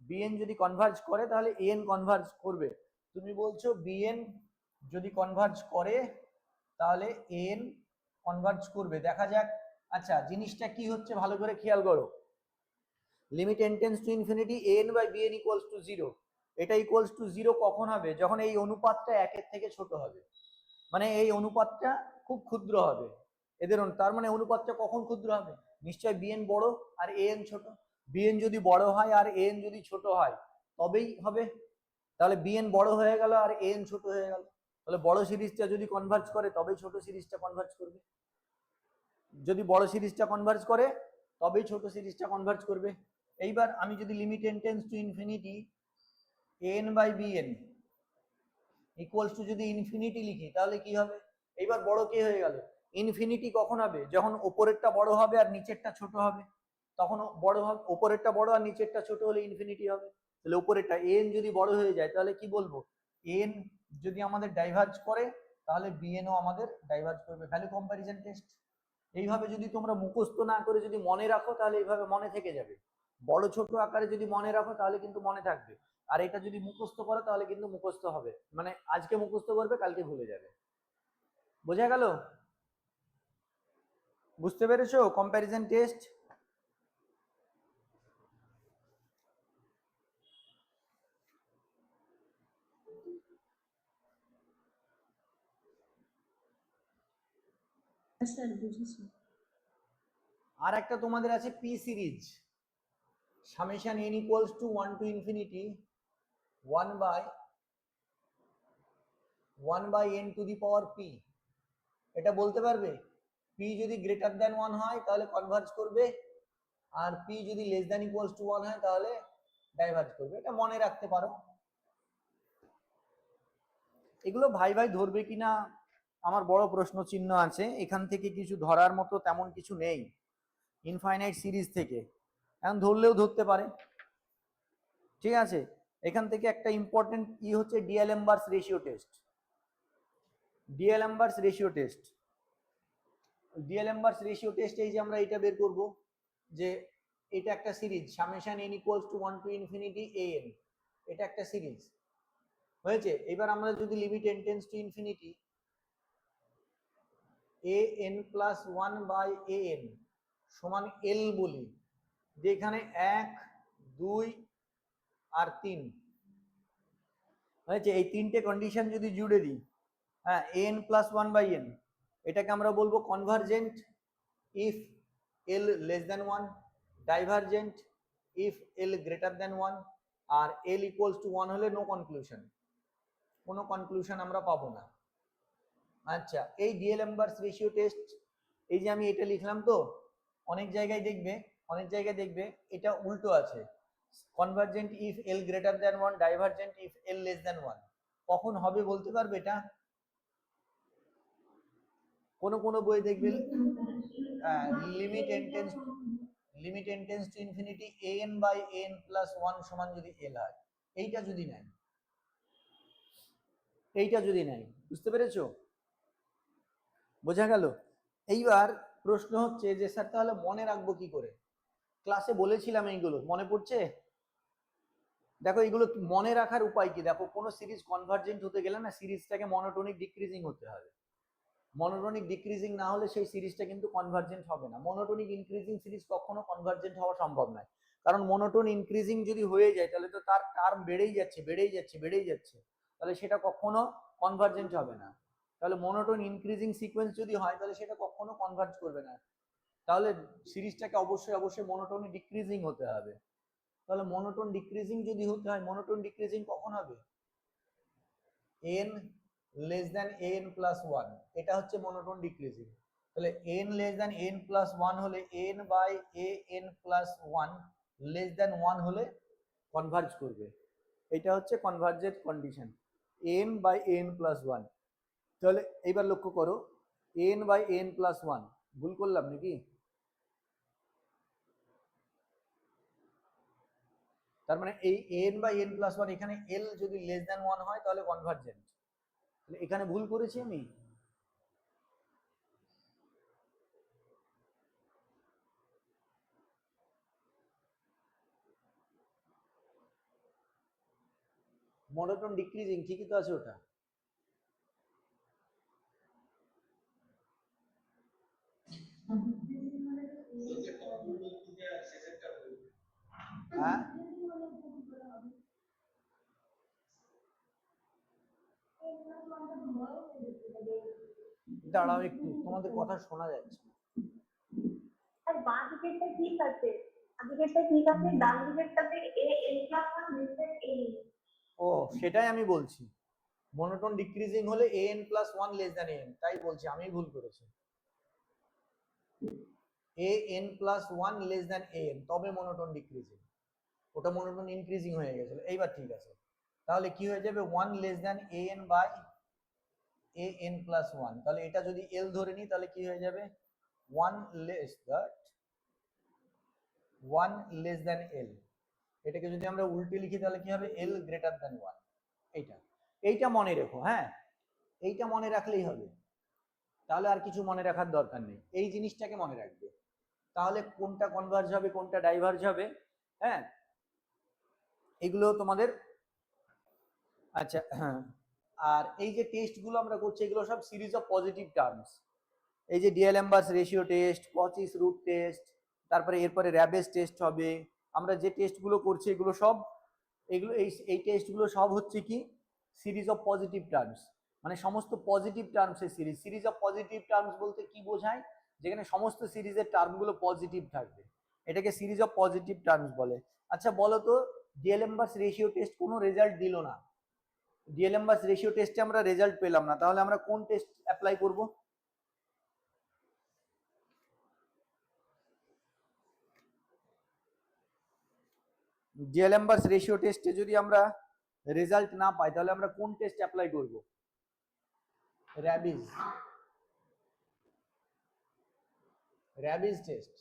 বিএন যদি কনভার্জ করে তাহলে এন কনভার্জ করবে। তুমি বলছো বিএন যদি কনভার্জ করে তাহলে এন কনভার্জ করবে, দেখা যাক। আচ্ছা জিনিসটা কি হচ্ছে ভালো করে খেয়াল করো, limit n tends to infinity an by bn equals to 0, এটা ইকুয়ালস টু 0 কখন হবে? যখন এই অনুপাতটা 1 এর থেকে ছোট হবে, মানে এই অনুপাতটা খুব ক্ষুদ্র হবে এদের, তার মানে অনুপাতটা কখন ক্ষুদ্র হবে? নিশ্চয় bn বড় আর an ছোট, bn যদি বড় হয় আর an যদি ছোট হয় তবেই হবে। তাহলে bn বড় হয়ে গেল আর an ছোট হয়ে গেল, তাহলে বড় সিরিজটা যদি কনভার্জ করে তবেই ছোট সিরিজটা কনভার্জ করবে, যদি বড় সিরিজটা কনভার্জ করে তবেই ছোট সিরিজটা কনভার্জ করবে। এইবার আমি যদি limit n tends to infinity an by bn equals to যদি ইনফিনিটি লিখি তাহলে কি হবে? এইবার বড় কে হয়ে গেল? ইনফিনিটি কখন হবে? যখন উপরেরটা বড় হবে আর নিচেরটা ছোট হবে, তখন বড় হবে, উপরেরটা বড় আর নিচেরটা ছোট হলে ইনফিনিটি হবে। তাহলে উপরেরটা এন যদি বড় হয়ে যায় তাহলে কি বলবো? এন যদি আমাদের ডাইভার্জ করে তাহলে বিএনও আমাদের ডাইভার্জ করবে। ভ্যালু কম্প্যারিজন টেস্ট এইভাবে যদি তোমরা মুখস্থ না করে যদি মনে রাখো তাহলে এইভাবে মনে থেকে যাবে। বড় ছোট আকারে যদি মনে রাখো তাহলে কিন্তু মনে থাকবে, আর এটা যদি মুখস্থ করো তাহলে কিন্তু মুখস্থ হবে, মানে আজকে মুখস্থ করবে কালকে ভুলে যাবে। বোঝা গেল? বুঝতে পেরেছো কম্প্যারিজন টেস্ট? স্যার বুঝেছি। আর একটা তোমাদের আছে p series, summation n equals to 1 to infinity 1 by n to the power p। এটা বলতে পারবে p যদি গ্রেটার দ্যান 1 হয় তাহলে কনভার্জ করবে, আর p যদি লেস দ্যান ইকুয়ালস টু 1 হয় তাহলে ডাইভার্জ করবে। এটা মনে রাখতে পারো। এগুলো ভাই ভাই ধরবে কিনা আমার বড় প্রশ্ন চিহ্ন আছে, এখান থেকে কিছু ধরার মতো তেমন কিছু নেই ইনফাইনাইট সিরিজ থেকে, এখন ধরলেও ধরতে পারে। ঠিক আছে, এখান থেকে একটা ইম্পর্টেন্ট হচ্ছে D'Alembert's ratio test. D'Alembert's ratio test, D'Alembert's ratio test এই যে আমরা এটা বের করব যে এটা একটা series summation n equals to 1 to infinity an, এটা একটা সিরিজ হয়েছে। এবার আমরা যদি limit n tends to infinity an plus 1 by an সমান l বলি, যে এখানে 1 2 আর 3 হয়েছে, এই তিনটে কন্ডিশন যদি জুড়ে দিই, হ্যাঁ an প্লাস 1 বাই n, এটাকে আমরা বলবো convergent if l less than 1, divergent if l greater than 1, আর এল ইকুয়ালস টু 1 হলে নো কনক্লুশন, কোনো কনক্লুশন আমরা পাবো না। আচ্ছা, এই ডিএলএমবার্স রেশিও টেস্ট, এই যে আমি এটা লিখলাম, তো অনেক জায়গায় দেখবে এটা উল্টো আছে, convergent if l greater than 1, divergent if l less than 1। কখন হবে বলতে পারবে এটা? কোন বই দেখবে limit n tends to infinity an by n plus 1 সমান যদি এল হয়, এইটা যদি নেয়, বুঝতে পেরেছো? বোঝা গেল? এইবার প্রশ্ন হচ্ছে যে স্যার তাহলে মনে রাখবো কি করে? ক্লাসে বলেছিলাম এইগুলো, মনে পড়ছে? দেখো এগুলো মনে রাখার উপায় কি, দেখো কোনো সিরিজ কনভার্জেন্ট হতে গেলে না সিরিজটাকে মনোটোনিক ডিক্রিজিং হতে হবে। মনোটোনিক ডিক্রিজিং না হলে সেই সিরিজটা কিন্তু কনভার্জেন্ট হবে না। মনোটোনিক ইনক্রিজিং সিরিজ কখনো কনভার্জেন্ট হওয়া সম্ভব নয়, কারণ মনোটোন ইনক্রিজিং যদি হয়ে যায় তাহলে তো তার টার্ম বেড়েই যাচ্ছে, তাহলে সেটা কখনো কনভার্জেন্ট হবে না। তাহলে মনোটোন ইনক্রিজিং সিকোয়েন্স যদি হয় তাহলে সেটা কখনো কনভার্জ করবে না, তাহলে সিরিজটাকে অবশ্যই মনোটোনি ডিক্রিজিং হতে হবে। তাহলে মনোটোন ডিক্রিজিং যদি হতে হয়, মনোটোন ডিক্রিজিং কখন হবে? n less than an plus 1, এটা হচ্ছে মনোটোন ডিক্রিজিং। তাহলে n less than n plus 1 হলে n by an plus 1 less than 1 হলে কনভার্জ করবে, এটা হচ্ছে convergent condition, n by n plus 1। তাহলে এইবার লক্ষ্য করো, n বাই n প্লাস 1, ভুল করলাম নাকি? তার মানে এই n বাই n প্লাস 1, এখানে l যদি লেস দ্যান 1 হয় তাহলে কনভার্জেন্ট, তাহলে এখানে ভুল করেছি আমি। মনোটোন ডিক্রিজিং ঠিকই তো আছে ওটা। হ্যাঁ, দাঁড়াও একটু, তোমাদের কথা শোনা যাচ্ছে না। আর বাঁ দিকেরটা ঠিক আছে, ডান দিকেরটাতে a n plus 1 less than a। ও, সেটাই আমি বলছি, মনোটোন ডিক্রিজিং হলে an plus 1 less than an, তাই বলছি আমি ভুল করেছি। an plus 1 less than an, তবে মনোটোন ডিক্রিজিং, ওটা মনোটোন ইনক্রিজিং হয়ে গেছিল। এইবার ঠিক আছে, তাহলে কি হয়ে যাবে? 1 less than an by an plus 1, তাহলে এটা যদি l ধরে নিই তাহলে কি হয়ে যাবে? 1 লেস দ্যান l। এটাকে যদি আমরা উল্টে লিখি তাহলে কি হবে? l greater than 1। এইটা মনে রেখো, হ্যাঁ, এইটা মনে রাখলেই হবে, তাহলে আর কিছু মনে রাখার দরকার নেই, এই জিনিসটাকে মনে রাখবে, তাহলে কোনটা কনভার্জ হবে কোনটা ডাইভার্জ হবে, হ্যাঁ, এগুলো তোমাদের। আচ্ছা, হ্যাঁ, আর এই যে টেস্টগুলো আমরা করছি এগুলো সব সিরিজ অফ পজিটিভ টার্মস। এই যে ডিএলএমবার্স রেশিও টেস্ট, কচিস রুট টেস্ট, তারপরে এরপরে র্যাবেস টেস্ট হবে, আমরা যে টেস্টগুলো করছি এগুলো এই টেস্টগুলো সব হচ্ছে কি সিরিজ অফ পজিটিভ টার্মস, মানে সমস্ত পজিটিভ টার্মসের সিরিজ অফ পজিটিভ টার্মস বলতে কি বোঝায়? যেখানে সমস্ত সিরিজের টার্মগুলো পজিটিভ থাকবে, এটাকে সিরিজ অফ পজিটিভ টার্মস বলে। আচ্ছা বলো তো, ডিএলএমবার্স রেশিও টেস্ট কোনো রেজাল্ট দিল না, ডিএলএমবার্স রেশিও টেস্টে আমরা রেজাল্ট পেলাম না, তাহলে আমরা কোন টেস্ট অ্যাপ্লাই করব? ডিএলএমবার্স রেশিও টেস্টে যদি আমরা রেজাল্ট না পাই তাহলে আমরা কোন টেস্ট অ্যাপ্লাই করব? র্যাবিজ টেস্ট।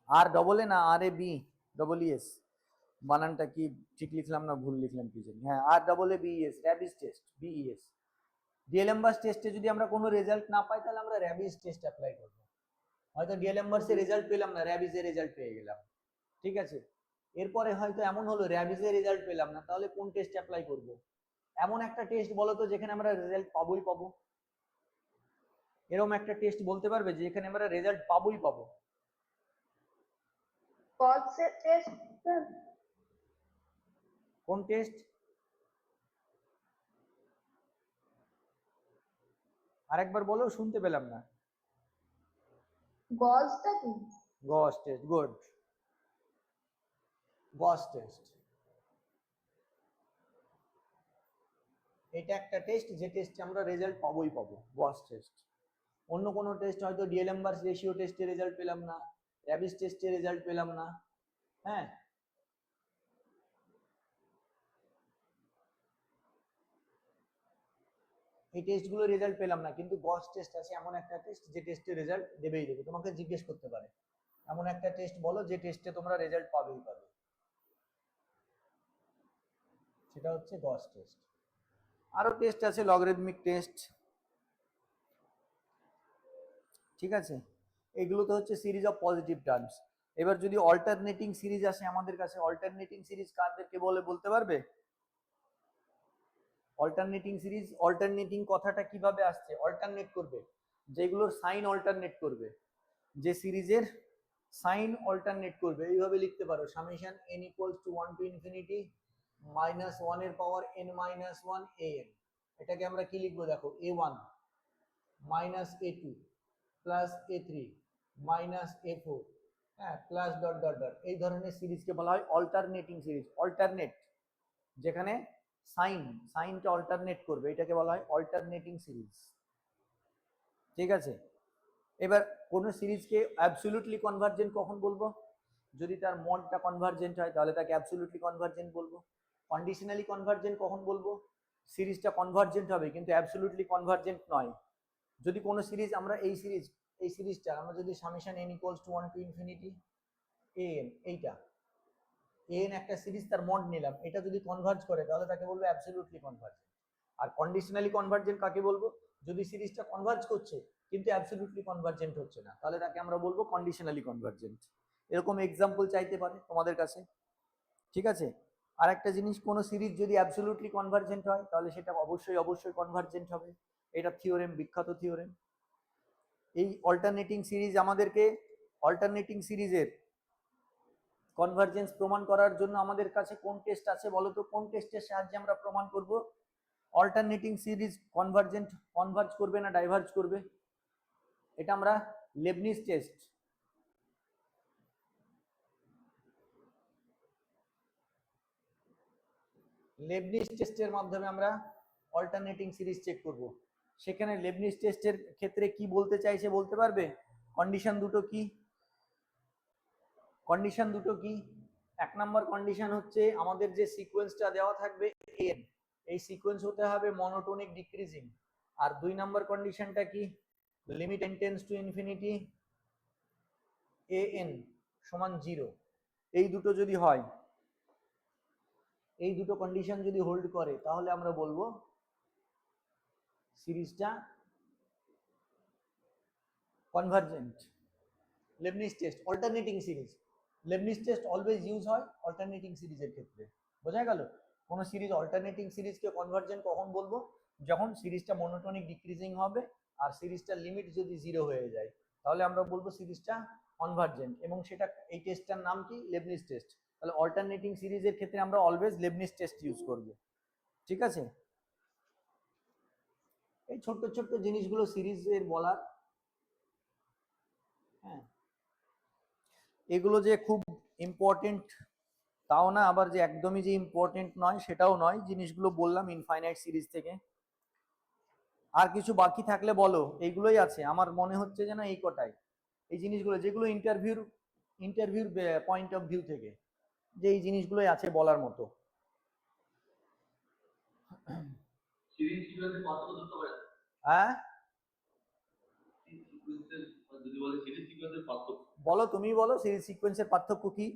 আর ডবল এ না আর এ বি ডবল ইএস, বানানটা কি ঠিক লিখলাম না ভুল লিখলাম কি জানি, হ্যাঁ আর double A BS, র্যাবিজ test, BES. ডিএলএমবার্স টেস্টে যদি আমরা কোনো রেজাল্ট না পাই তাহলে আমরা র্যাবিজ টেস্ট অ্যাপ্লাই করব। হয়তো ডিএলএমবার্স এর রেজাল্ট পেলাম না, র্যাবিজের রেজাল্ট পেয়ে গেলাম, ঠিক আছে। এরপরে হয়তো এমন হলো র্যাবিজের রেজাল্ট পেলাম না, তাহলে কোন টেস্ট অ্যাপ্লাই করব? এমন একটা টেস্ট বলো তো যেখানে আমরা রেজাল্ট পাবোই পাবো, এরকম একটা টেস্ট বলতে পারবে যে এখানে আমরা রেজাল্ট পাবোই পাবো? কোন টেস্ট? আরেকবার বলো, শুনতে পেলাম না। গজটা কি? গস টেস্ট, গুড। গস টেস্ট। এটা একটা টেস্ট, যে টেস্টে আমরা রেজাল্ট পাবোই পাবো, গস টেস্ট। অন্য কোনো টেস্ট হয়তো ডিএলএমবার্স রেশিও টেস্টে রেজাল্ট পেলাম না, র্যাবিস টেস্টে রেজাল্ট পেলাম না, হ্যাঁ, এই টেস্টগুলো রেজাল্ট পেলাম না, কিন্তু গস টেস্ট আছে এমন একটা টেস্ট যে টেস্টে রেজাল্ট দেবেই দেবে। তোমাকে জিজ্ঞেস করতে পারে এমন একটা টেস্ট বলো যে টেস্টে তোমরা রেজাল্ট পাবেই পাবে, সেটা হচ্ছে গস টেস্ট। আরো টেস্ট আছে, লগারিদমিক টেস্ট, ঠিক আছে, এগুলো তো হচ্ছে সিরিজ অফ পজিটিভ টার্মস। এবার যদি অল্টারনেটিং সিরিজ আসে আমাদের কাছে, অল্টারনেটিং সিরিজ কাদেরকে বলে বলতে পারবে? অল্টারনেটিং সিরিজ, অল্টারনেটিং কথাটা কিভাবে আসছে? অল্টারনেট করবে, যেগুলোর সাইন অল্টারনেট করবে, যে সিরিজের সাইন অল্টারনেট করবে, এইভাবে লিখতে পারো summation n equals to 1 to infinity minus 1 এর পাওয়ার n মাইনাস 1 an। এটাকে আমরা কি লিখবো দেখো, a1 minus a2 plus a3 minus a4, হ্যাঁ, প্লাস ডট ডট ডট। এই ধরনের সিরিজকে বলা হয় অল্টারনেটিং সিরিজ। অল্টারনেট, যেখানে সাইনটা অল্টারনেট করবে, এটাকে বলা হয় অল্টারনেটিং সিরিজ, ঠিক আছে। এবার কোন সিরিজকে অ্যাবসলিউটলি কনভার্জেন্ট কখন বলবো? যদি তার মডটা কনভার্জেন্ট হয় তাহলে তাকে অ্যাবসলিউটলি কনভার্জেন্ট বলবো। কন্ডিশনালি কনভার্জেন্ট কখন বলবো? সিরিজটা কনভার্জেন্ট হবে কিন্তু অ্যাবসলিউটলি কনভার্জেন্ট নয়। যদি কোনো সিরিজ, আমরা এই সিরিজটা আমরা যদি summation n equals to 1 to infinity an, এইটা an একটা সিরিজ, তার মড নিলাম, এটা যদি কনভার্জ করে তাহলে তাকে বলবো অ্যাবসলিউটলি কনভার্জেন্ট। আর কন্ডিশনালি কনভার্জেন্ট কাকে বলবো? যদি সিরিজটা কনভার্জ করছে কিন্তু অ্যাবসলিউটলি কনভার্জেন্ট হচ্ছে না, তাহলে তাকে আমরা বলবো কন্ডিশনালি কনভার্জেন্ট। এরকম এক্সাম্পল চাইতে পারে তোমাদের কাছে, ঠিক আছে। আর একটা জিনিস, কোনো সিরিজ যদি অ্যাবসলিউটলি কনভার্জেন্ট হয় তাহলে সেটা অবশ্যই কনভার্জেন্ট হবে। এটা থিওরেম, বিখ্যাত থিওরেম। এই অল্টারনেটিং সিরিজ আমাদেরকে, অল্টারনেটিং সিরিজের কনভার্জেন্স প্রমাণ করার জন্য আমাদের কাছে কোন টেস্ট আছে বলো তো? কোন টেস্টের সাহায্যে আমরা প্রমাণ করব অল্টারনেটিং সিরিজ কনভার্জ করবে না ডাইভার্জ করবে? এটা আমরা লেবনিজ টেস্ট, লেবনিজ টেস্টের মাধ্যমে আমরা অল্টারনেটিং সিরিজ চেক করব। সেখানে লেবনিজ টেস্টের ক্ষেত্রে কি বলতে চাইছে বলতে পারবে? কন্ডিশন দুটো কি? কন্ডিশন দুটো কি? এক নম্বর কন্ডিশন হচ্ছে আমাদের যে সিকোয়েন্সটা দেওয়া থাকবে n, এই সিকোয়েন্স হতে হবে মনোটোনিক ডিক্রিজিং। আর দুই নম্বর কন্ডিশনটা কি? Limit n tends to infinity an সমান 0। এই দুটো যদি হয়, এই দুটো কন্ডিশন যদি হোল্ড করে তাহলে আমরা বলবো সিরিজটা convergent. Leibniz test, alternating series, Leibniz test always use হয় অল্টারনেটিং সিরিজের ক্ষেত্রে। বোঝা গেল? কোন সিরিজ অল্টারনেটিং সিরিজকে কনভার্জেন্ট কখন বলবো? যখন সিরিজটা মনোটোনিক ডিক্রিজিং হবে আর সিরিজটার লিমিট যদি 0 হয়ে যায়, তাহলে আমরা বলবো সিরিজটা কনভার্জেন্ট। এবং সেটা, এই টেস্টটার নাম কি? লেবনিজ টেস্ট। তাহলে অল্টারনেটিং সিরিজের ক্ষেত্রে আমরা অলওয়েজ লেবনিজ টেস্ট ইউজ করব, ঠিক আছে। এই ছোট্ট ছোট্ট জিনিসগুলো সিরিজের বলার, হ্যাঁ, এগুলো যে খুব ইম্পর্টেন্ট তাও না, আবার যে একদমই যে ইম্পর্টেন্ট নয় সেটাও নয়। জিনিসগুলো বললাম ইনফাইনাইট সিরিজ থেকে। আর কিছু বাকি থাকলে বলো। এইগুলোই আছে আমার মনে হচ্ছে যেন, এই কটাই, এই জিনিসগুলো যেগুলো ইন্টারভিউর পয়েন্ট অফ ভিউ থেকে যে এই জিনিসগুলোই আছে বলার মতো। সিরিজ সিকোয়েন্সের পার্থক্য ধরতে পারে? হ্যাঁ, সিকোয়েন্সের যদি বলে সিরিজ সিকোয়েন্সের পার্থক্য, বলো, তুমি বলো সিরিজ সিকোয়েন্সের পার্থক্য কি?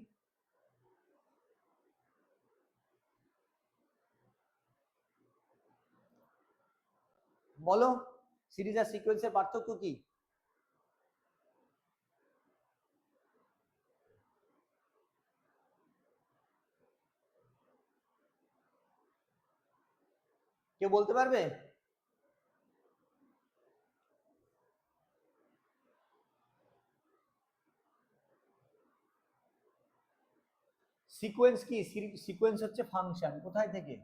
বলো, সিরিজ আর সিকোয়েন্সের পার্থক্য কি? কেউ বলতে পারবে? সিকোয়েন্স কি? সিকোয়েন্স হচ্ছে ফাংশন, কোথায় থেকে?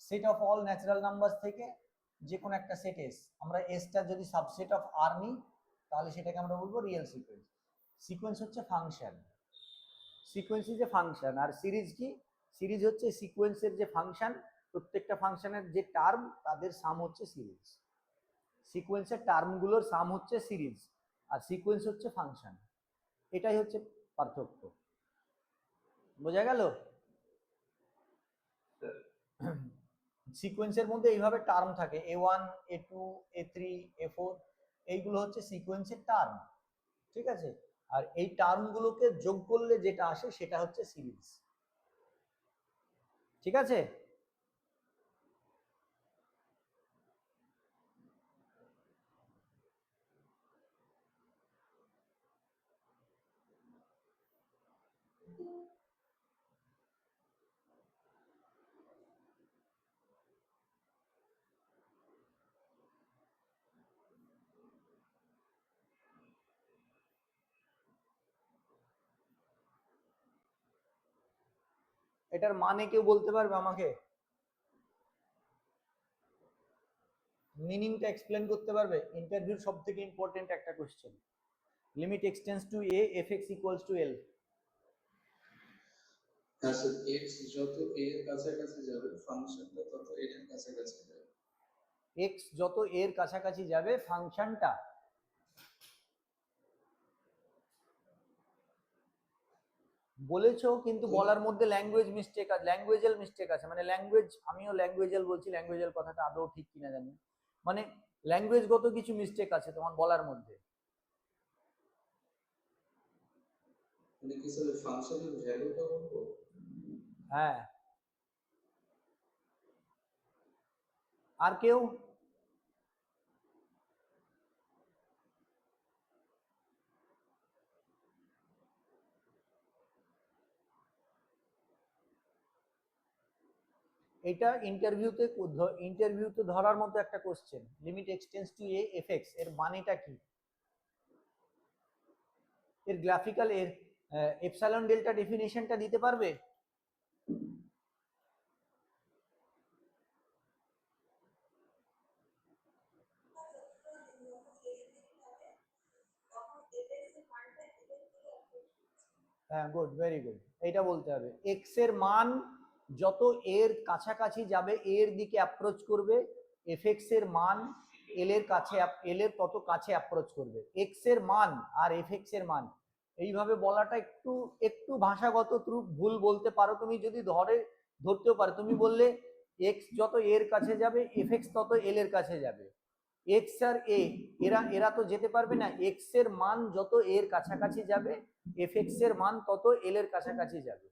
Set of all natural number থেকে যে কোনো একটা সেট এস, আমরা এসটা যদি সাবসেট অফ আর নিই তাহলে সেটাকে আমরা বলবো রিয়েল সিকোয়েন্স। সিকোয়েন্স হচ্ছে function, sequence is a function, আর সিরিজ কি? সিরিজ হচ্ছে সিকোয়েন্সের যে ফাংশন, প্রত্যেকটা ফাংশনের যে টার্ম তাদের সাম হচ্ছে সিরিজ। সিকোয়েন্সের টার্মগুলোর সাম হচ্ছে সিরিজ, আর সিকোয়েন্স হচ্ছে ফাংশন। এটাই হচ্ছে পার্থক্য। বোঝা গেল? সিকোয়েন্সের মধ্যে এইভাবে টার্ম থাকে, A1 A2 A3 A4, এইগুলো হচ্ছে সিকোয়েন্সের টার্ম, ঠিক আছে? আর এই টার্মগুলোকে যোগ করলে যেটা আসে সেটা হচ্ছে সিরিজ, ঠিক আছে? এটার মানে কেউ বলতে পারবে আমাকে? মিনিংটা এক্সপ্লেন করতে পারবে? ইন্টারভিউর সব থেকে ইম্পর্টেন্ট একটা question. Limit x tends to a fx equals to l। হ্যাঁ স্যার, এক্স যত এ এর কাছাকাছি যাবে ফাংশনটা তত এর কাছাকাছি যাবে। x যত এর কাছাকাছি যাবে ফাংশনটা, বলেছো কিন্তু বলার মধ্যে ল্যাঙ্গুয়েজ মিস্টেক আছে, ল্যাঙ্গুয়েজাল মিস্টেক আছে। মানে ল্যাঙ্গুয়েজ, আমিও ল্যাঙ্গুয়েজাল বলছি, ল্যাঙ্গুয়েজাল কথাটা আদৌ ঠিক কিনা জানি না। মানে ল্যাঙ্গুয়েজগত কিছু মিস্টেক আছে তোমার বলার মধ্যে। মানে কি স্যার ফাংশনের ভ্যালুটা বলবো? হ্যাঁ, আর কেউ? এটা ইন্টারভিউতে ধরার মতো একটা question. Limit x tends to a fx এর মানেটা কি? এর গ্রাফিক্যাল, এর এপসাইলন ডেল্টা ডেফিনিশনটা দিতে পারবে? হ্যাঁ, গুড, ভেরি গুড। এইটা বলতে হবে, এক্স এর মান যত এর কাছাকাছি যাবে, এর দিকে অ্যাপ্রোচ করবে, এফএক্স এর মান এল এর কাছে, এল এর তত কাছে অ্যাপ্রোচ করবে। এক্স এর মান আর এফএক্স এর মান, এইভাবে বলাটা একটু একটু ভাষাগত ত্রুপ, ভুল বলতে পারো তুমি, যদি ধরতেও পারো। তুমি বললে এক্স যত এর কাছে যাবে এফএক্স তত এল এর কাছে যাবে। এক্স আর এ এরা এরা তো যেতে পারবে না। এক্স এর মান যত এর কাছাকাছি যাবে এফএক্স এর মান তত এল এর কাছাকাছি যাবে।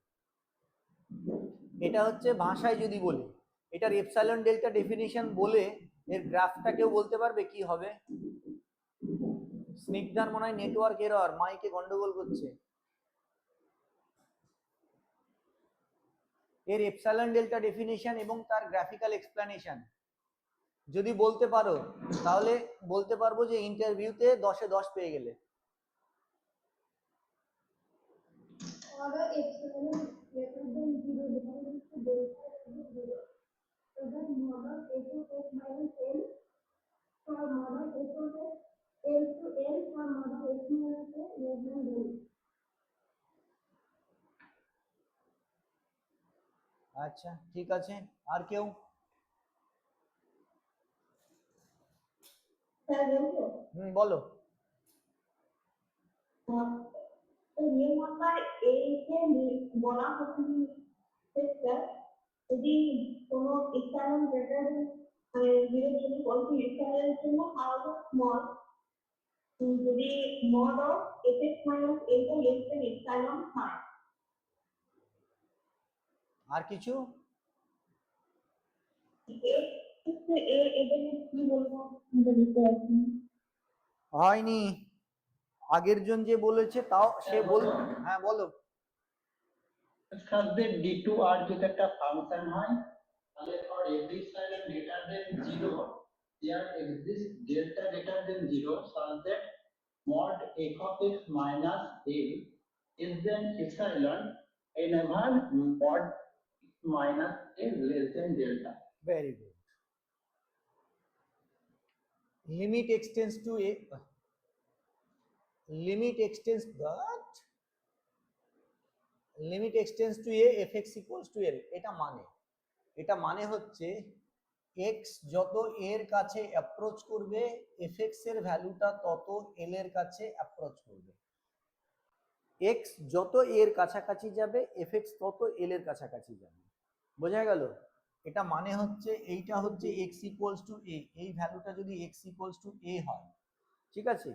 এটা হচ্ছে ভাষায় যদি বলি। এটার এপসাইলন ডেল্টা ডেফিনিশন বলে এর গ্রাফটা কেউ বলতে পারবে কি হবে? স্নিগ্ধার মনে হয় নেটওয়ার্ক এরর, মাইকে গন্ডগোল করছে। এর এপসাইলন ডেল্টা ডেফিনিশন এবং তার গ্রাফিক্যাল এক্সপ্লেনেশন যদি বলতে পারো, তাহলে বলতে পারবো যে ইন্টারভিউতে 10-এ 10 পেয়ে গেলে। Order epsilon greater than 0 determines the delta is 0. So that model a to x minus l for model a to x l to l for model x minus l less than l. আচ্ছা, ঠিক আছে। আর কেউ? স্যার বলবো, বলো। রিয়েল নাম্বার a কে বলা হচ্ছে স্যার, যদি কোনো ইপসাইলন গ্রেটার দেন 0 যদি বলছি ইপসাইলনের জন্য হাউস স্মল, যদি mod of fx minus l টা লেস দেন ইপসাইলন হয়। আর কিছু? কি বলবো বুঝতে পারছি না। হয়নি, আগের জন যে বলেছে তাও সে বল। হ্যাঁ বলো। থাকবে d2r যদি একটা ফাংশন হয়, তাহলে for every silent greater than 0 there exists delta greater than 0 such that mod f of x minus l is then epsilon whenever mod minus l less than delta. Very good. Limit extends to a limit extends that limit x tends to a f x equals to l, এটা মানে হচ্ছে এক্স যত এর কাছে অ্যাপ্রোচ করবে এফ এক্স এর ভ্যালুটা তত এল এর কাছে অ্যাপ্রোচ করবে। এক্স যত এর কাছাকাছি যাবে এফ এক্স তত এল এর কাছাকাছি যাবে। বোঝা গেল? এটা মানে হচ্ছে এইটা হচ্ছে এক্স ইকুয়ালস টু এ, এই ভ্যালুটা যদি এক্স ইকুয়ালস টু এ হয়, ঠিক আছে,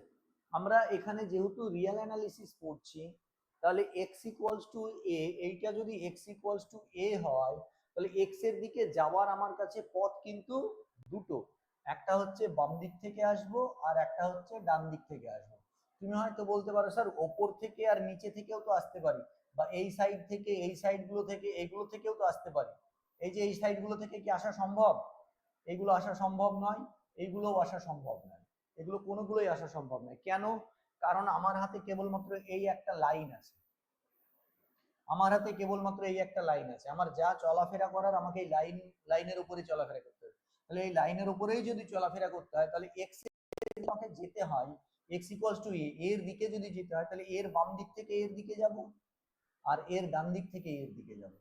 আমরা এখানে যেহেতু রিয়েল অ্যানালিসিস করছি তাহলে এক্স ইকুয়ালস টু এ, এইটা যদি এক্স ইকুয়ালস টু এ হয় তাহলে এক্স এর দিকে যাওয়ার আমার কাছে পথ কিন্তু দুটো, একটা হচ্ছে বাম দিক থেকে আসবো আর একটা হচ্ছে ডান দিক থেকে আসবো। তুমি হয়তো বলতে পারো স্যার ওপর থেকে আর নিচে থেকেও তো আসতে পারি, বা এই সাইড থেকে এই সাইড গুলো থেকে এইগুলো থেকেও তো আসতে পারি। এই যে এই সাইড গুলো থেকে কি আসা সম্ভব? এইগুলো আসা সম্ভব নয়, এইগুলোও আসা সম্ভব নয়, এগুলো কোনোগুলোই আসা সম্ভব নয়। কেন? কারণ আমার হাতে কেবলমাত্র এই একটা লাইন আছে, আমার হাতে কেবলমাত্র এই একটা লাইন আছে, আমার যা চলাফেরা করার আমাকে এই লাইনের উপরে চলাফেরা করতে হবে। তাহলে এই লাইনের উপরেই যদি চলাফেরা করতে হয় তাহলে এক্স আমাকে যেতে হয় এক্স ইকুয়ালস টু এ, এর দিকে যদি যেতে হয় তাহলে এর বাম দিক থেকে এর দিকে যাব আর এর ডান দিক থেকে এর দিকে যাব,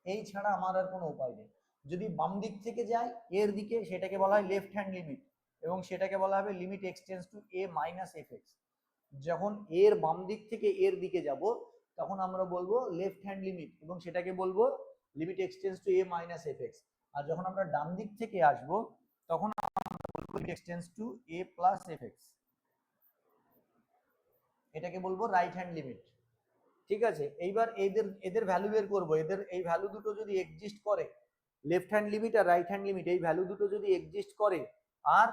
এই ছাড়া আমার আর কোনো উপায় নেই। যদি বাম দিক থেকে যাই এর দিকে সেটাকে বলা হয় লেফট হ্যান্ড লিমিট, এবং সেটাকে বলা হবে limit x tends to A minus F x. যখন এর বাম দিক থেকে এর দিকে যাব তখন আমরা বলবো লেফট হ্যান্ড লিমিট, এবং সেটাকে বলবো limit x tends to A minus F x. আর যখন আমরা ডান দিক থেকে আসব তখন আমরা বলবো limit x tends to A plus F x, এটাকে বলবো রাইট হ্যান্ড লিমিট। ঠিক আছে, এইবার এদের ভ্যালু বের করবো। এদের এই ভ্যালু দুটো যদি এক্সিস্ট করে, লেফট হ্যান্ড লিমিট আর রাইট হ্যান্ড লিমিট এই ভ্যালু দুটো যদি এক্সিস্ট করে আর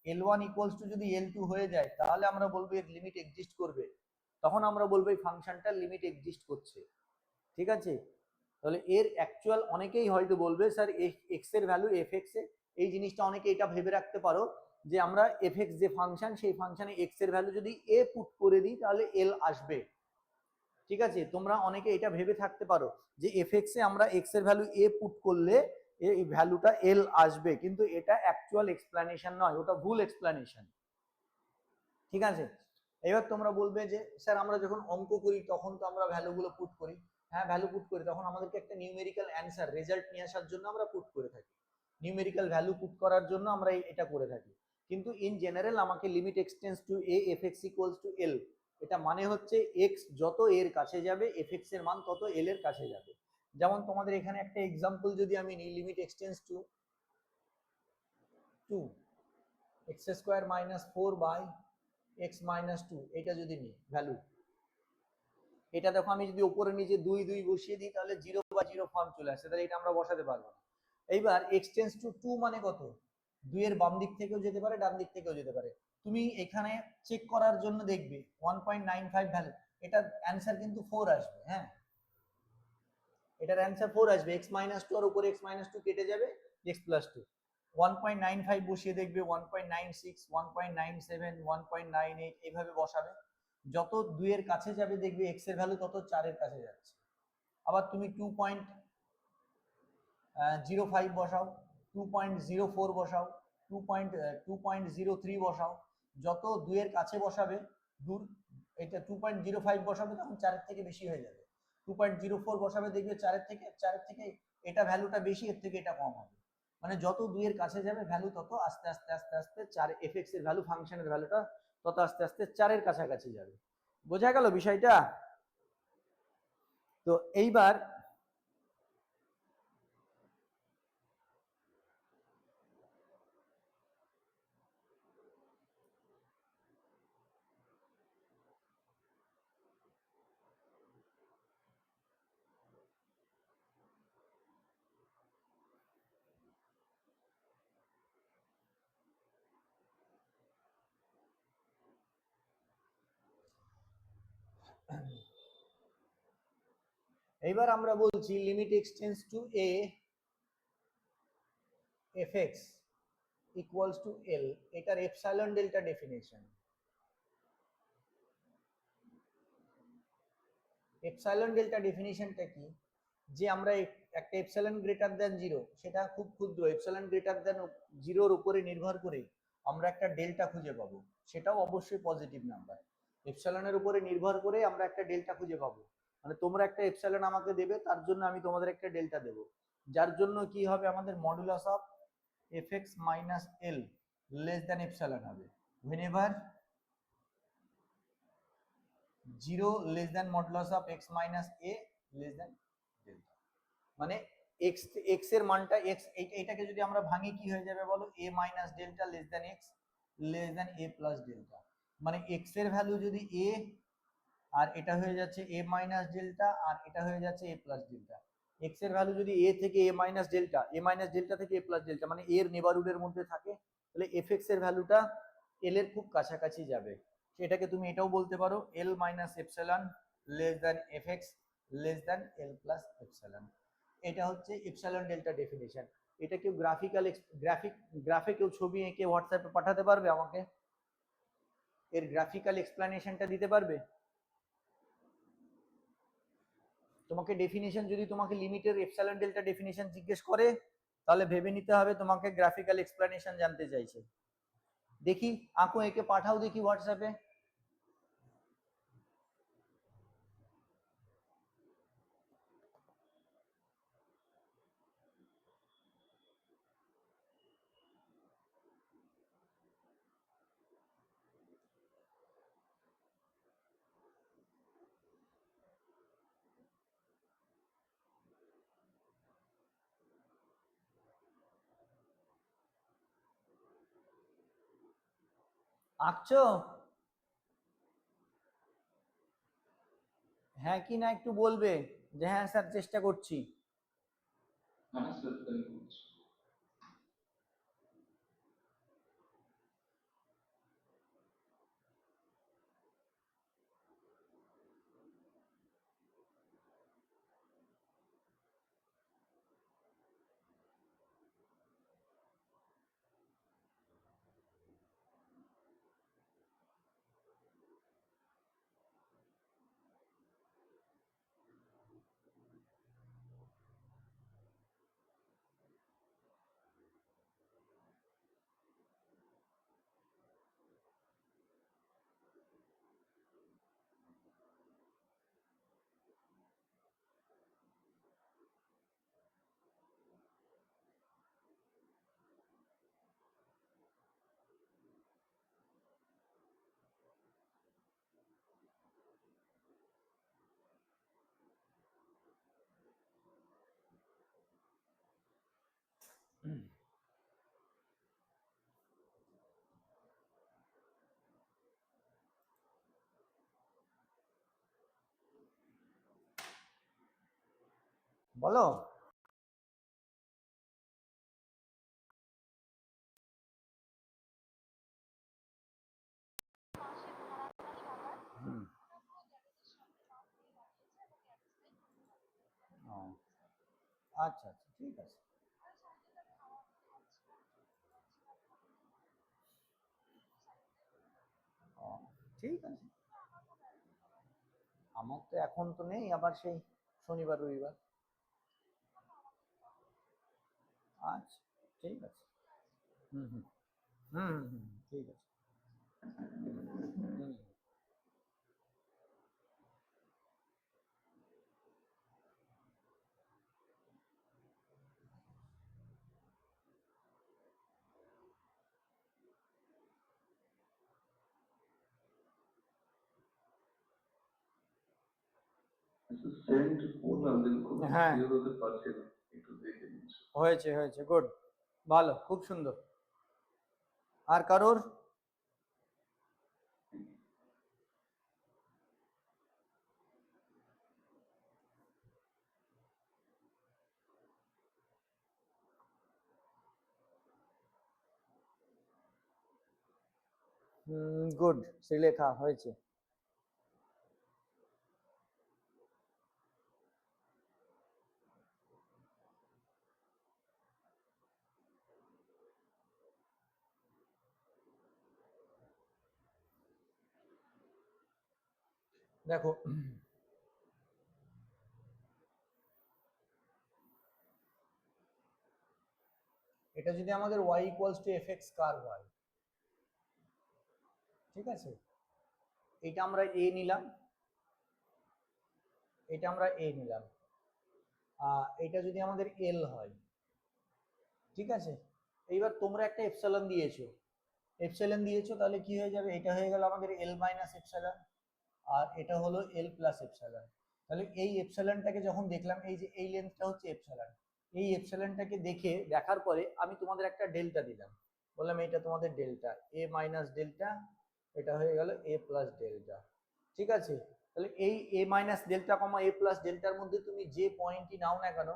L1 ইকুয়ালস টু যদি L2 হয়ে যায় তাহলে আমরা বলবো এর লিমিট এক্সিস্ট করবে, তখন আমরা বলবো এই ফাংশনটার লিমিট এক্সিস্ট করছে। ঠিক আছে, তাহলে এর অ্যাকচুয়াল অনেকেই হয়তো বলবে স্যার এক্স এর ভ্যালু এফ এক্স এ, এই জিনিসটা অনেকে এটা ভেবে রাখতে পারো যে আমরা এফ এক্স যে ফাংশন সেই ফাংশনে এক্স এর ভ্যালু যদি এ পুট করে দিই তাহলে এল আসবে। ঠিক আছে, তোমরা অনেকে এটা ভেবে থাকতে পারো যে এফ এক্স এ আমরা এক্স এর ভ্যালু এ পুট করলে এই ভ্যালুটা এল আসবে, কিন্তু এটা অ্যাকচুয়াল এক্সপ্লানেশন নয়, ওটা ভুল এক্সপ্লানেশন। ঠিক আছে, এবার তোমরা বলবে যে স্যার আমরা যখন অঙ্ক করি তখন তো আমরা ভ্যালুগুলো পুট করি। হ্যাঁ, ভ্যালু পুট করি, তখন আমাদেরকে একটা নিউমেরিক্যাল অ্যান্সার রেজাল্ট নিয়ে আসার জন্য আমরা পুট করে থাকি, নিউমেরিক্যাল ভ্যালু পুট করার জন্য আমরা এটা করে থাকি। কিন্তু ইন জেনারেল আমাকে limit x tends to a f x equals to l, এটা মানে হচ্ছে এক্স যত এর কাছে যাবে এফ এক্স এর মান তত এল এর কাছে যাবে। যেমন তোমাদের এখানে একটা এক্সাম্পল যদি আমি নিই, limit x tends to 2 x square minus 4 by x minus 2, এটা যদি নিই ভ্যালু, এটা দেখো আমি যদি উপরে নিচে 2 2 বসিয়ে দিই তাহলে 0 বা 0 ফর্ম চলে আসে, তাহলে এটা আমরা বসাতে পারবো না। এইবার এক্সটেন্স টু 2 মানে কত? 2 এর বাম দিক থেকেও যেতে পারে ডান দিক থেকেও যেতে পারে। তুমি এখানে চেক করার জন্য দেখবে 1.95 ভ্যালু, এটার অ্যান্সার কিন্তু 4 আসবে। হ্যাঁ, এটার অ্যান্সার 4 আসবে, x মাইনাস 2 আর উপরে x মাইনাস 2 কেটে যাবে, x প্লাস 2। 1.95 বসিয়ে দেখবে 1.96, 1.97, 1.98 এইভাবে বসাবে। যত 2 এর কাছে যাবে দেখবে x এর ভ্যালু তত 4 এর কাছে যাচ্ছে। আবার তুমি 2.05 বসাও, 2.04 বসাও, 2.03 বসাও, যত 2 এর কাছে বসাবে দূর, এটা 2.05 বসাবে তখন 4 এর থেকে বেশি হয়ে যাবে, 2.04 বসাবে দেখবে 4 এর থেকে এটা ভ্যালুটা বেশি, এর থেকে এটা কম হবে। মানে যত 2 এর কাছে যাবে ভ্যালু তত আস্তে আস্তে আস্তে আস্তে 4 এফ এক্স এর ভ্যালু ফাংশনের ভ্যালুটা তত আস্তে আস্তে 4 এর কাছাকাছি যাবে। বোঝা গেল বিষয়টা? তো এইবার আমরা বলছি limit x tends to a f x equals to l, এটার epsilon delta definition. Epsilon delta ডেফিনিশনটা কি? যে আমরা একটা এপসাইলন গ্রেটার দ্যান 0, সেটা খুব ক্ষুদ্র, এপসাইলন গ্রেটার দ্যান 0 উপরে নির্ভর করে আমরা একটা ডেল্টা খুঁজে পাবো, সেটাও অবশ্যই পজিটিভ নাম্বার। এপসাইলনের উপরে নির্ভর করে আমরা একটা ডেল্টা খুঁজে পাবো, মানে তোমরা একটা এপসাইলন আমাকে দেবে, তার জন্য আমি তোমাদের একটা ডেল্টা দেব, যার জন্য কি হবে আমাদের modulus of fx minus L less than epsilon হবে whenever 0 less than modulus of x minus a less than delta. মানে x x এর মানটা x, এইটাকে যদি আমরা ভাঙি কি হয়ে যাবে বলো, a minus delta less than x less than a plus delta. মানে x এর ভ্যালু যদি a, আর এটা হয়ে যাচ্ছে a মাইনাস ডেল্টা, আর এটা হয়ে যাচ্ছে a প্লাস ডেল্টা। x এর ভ্যালু যদি a থেকে a মাইনাস ডেল্টা থেকে a প্লাস ডেল্টা মানে এর নেবারহুডের মধ্যে থাকে, তাহলে fx এর ভ্যালুটা l এর খুব কাছাকাছি যাবে। সেটাকে তুমি এটাও বলতে পারো l minus epsilon less than fx less than l plus epsilon. এটা হচ্ছে এপসাইলন ডেল্টা ডেফিনিশন। এটা কেউ গ্রাফে কেউ ছবি এঁকে হোয়াটসঅ্যাপে পাঠাতে পারবে আমাকে? এর গ্রাফিক্যাল এক্সপ্লেনেশনটা দিতে পারবে? তোমাকে ডেফিনিশন যদি তোমাকে লিমিটের এপসাইলন ডেল্টা ডেফিনিশন জিজ্ঞেস করে, তাহলে ভেবে নিতে হবে তোমাকে গ্রাফিক্যাল এক্সপ্লেনেশন জানতে চাইছে। দেখি আঁকো একে পাঠাও দেখি হোয়াটসঅ্যাপে। আঁকছো? হ্যাঁ কি না একটু বলবে যে হ্যাঁ স্যার চেষ্টা করছি। হ্যাঁ স্যার তাই করছি। বলো। হুম। ও, আচ্ছা আচ্ছা ঠিক আছে। ও, ঠিক আছে। আমার তো এখন তো নেই, আবার সেই শনিবার রবিবার। আচ্ছা ঠিক আছে। হুম হুম হুম হুম হুম, ঠিক আছে। হুম। সেন্ড করলাম কিন্তু কোনো হ্যাঁ ক্লিয়ার হতে পারছি না, একটু দেখে নিচ্ছি। হয়েছে হয়েছে, গুড, ভালো, খুব সুন্দর। আর কারোর? গুড, শ্রীলেখা হয়েছে। দেখো এটা যদি আমাদের y equals to fx curve হয়, ঠিক আছে, এটা আমরা a নিলাম, এটা আমরা এ নিলাম, এটা যদি আমাদের এল হয়, ঠিক আছে। এইবার তোমরা একটা এপসাইলন দিয়েছো, তাহলে কি হয়ে যাবে, এটা হয়ে গেল আমাদের এল মাইনাস এপসাইলন, আর এটা হলো এল প্লাস এপসাইলন। তাহলে এই এপসাইলনটাকে যখন দেখলাম, এই যে এই লেন্থটা হচ্ছে এপসাইলন, এই এপসাইলনটাকে দেখার পরে আমি তোমাদের একটা ডেল্টা দিলাম, বললাম এটা তোমাদের ডেল্টা, এ মাইনাস ডেল্টা, এটা হয়ে গেল এ প্লাস ডেল্টা, ঠিক আছে। তাহলে এই এ মাইনাস ডেল্টা কমা এ প্লাস ডেল্টার মধ্যে তুমি যে পয়েন্টই নাও না কেন,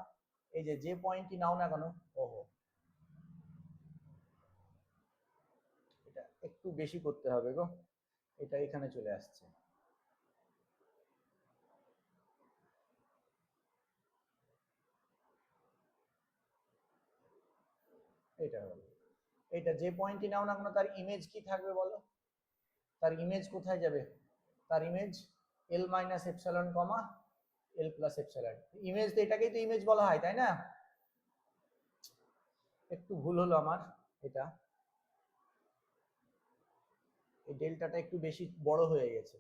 এই যে পয়েন্টই নাও না কেন, ওহো এটা একটু বেশি করতে হবে গো, এটা এখানে চলে আসছে, এটা হলো, এটা যে পয়েন্টই নাও না কেন তার ইমেজ কি থাকবে বলো, তার ইমেজ কোথায় যাবে, তার ইমেজ এল মাইনাস এপসাইলন কমা এল প্লাস এপসাইলন, ইমেজ তো এটাকেই তো ইমেজ বলা হয়, তাই না? একটু ভুল হলো আমার, এটা এই ডেল্টাটা একটু বেশি বড় হয়ে গেছে,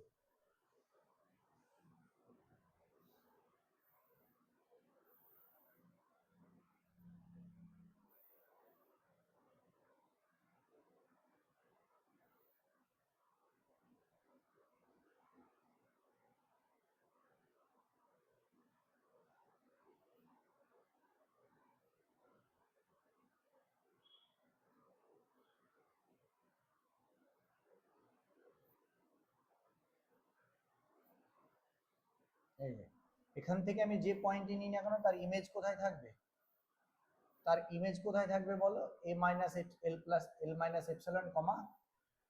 এই যে এখান থেকে আমি যে পয়েন্টই নিই না কেন তার ইমেজ কোথায় থাকবে, তার ইমেজ কোথায় থাকবে বলো, এ মাইনাস এল মাইনাস এপসাইলন কমা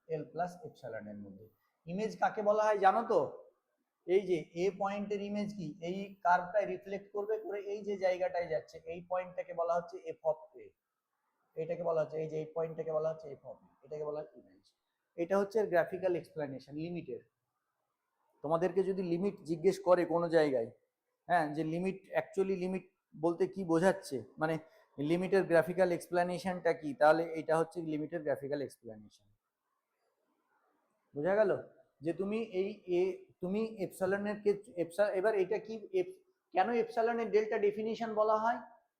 এল প্লাস এপসাইলন এর মধ্যে। ইমেজ কাকে বলা হয় জানো তো, এই যে এ পয়েন্টের ইমেজ কি, এই কার্ভটাই রিফ্লেক্ট করবে করে এই যে জায়গাটায় যাচ্ছে, এই পয়েন্টটাকে বলা হচ্ছে এফ অফ এ, এটাকে বলা হচ্ছে, এই যে এই পয়েন্টটাকে বলা হচ্ছে এফ অফ এ, এটাকে বলা হয় ইমেজ। এটা হচ্ছে গ্রাফিক্যাল এক্সপ্লেনেশন লিমিটের। তোমাদেরকে যদি লিমিট জিজ্ঞেস করে কোনো জায়গায়, হ্যাঁ, যে লিমিট অ্যাকচুয়ালি লিমিট বলতে কি বোঝাচ্ছে, মানে লিমিটের গ্রাফিক্যাল এক্সপ্লেনেশনটা কি, তাহলে এটা হচ্ছে লিমিটের গ্রাফিক্যাল এক্সপ্লেনেশন। বোঝা গেল যে তুমি তুমি এপসাইলনের এবার এটা কি, কেন এপসাইলনের ডেল্টা ডেফিনিশন বলা হয়,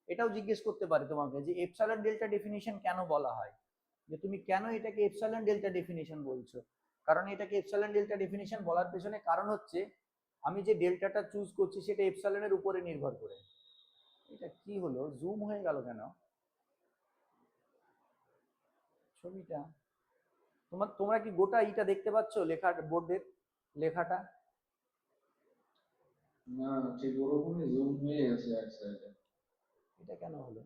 এটাও জিজ্ঞেস করতে পারে তোমাকে, যে এপসাইলন ডেল্টা ডেফিনিশন কেন বলা হয়, যে তুমি কেন এটাকে এপসাইলন ডেল্টা ডেফিনিশন বলছো। কারণ এটাকে এপসাইলন ডেল্টা ডেফিনিশন বলার পেছনে কারণ হচ্ছে, আমি যে ডেল্টাটা চুজ করছি সেটা এপসাইলনের উপরে নির্ভর করে। এটা কি হলো, জুম হয়ে গেল কেন ছবিটা, তোমরা কি গোটা এইটা দেখতে পাচ্ছ, লেখা বোর্ডের লেখাটা? না, ঠিক ওরকমই জুম হয়ে গেছে এক সাইডে। এটা কেন হলো,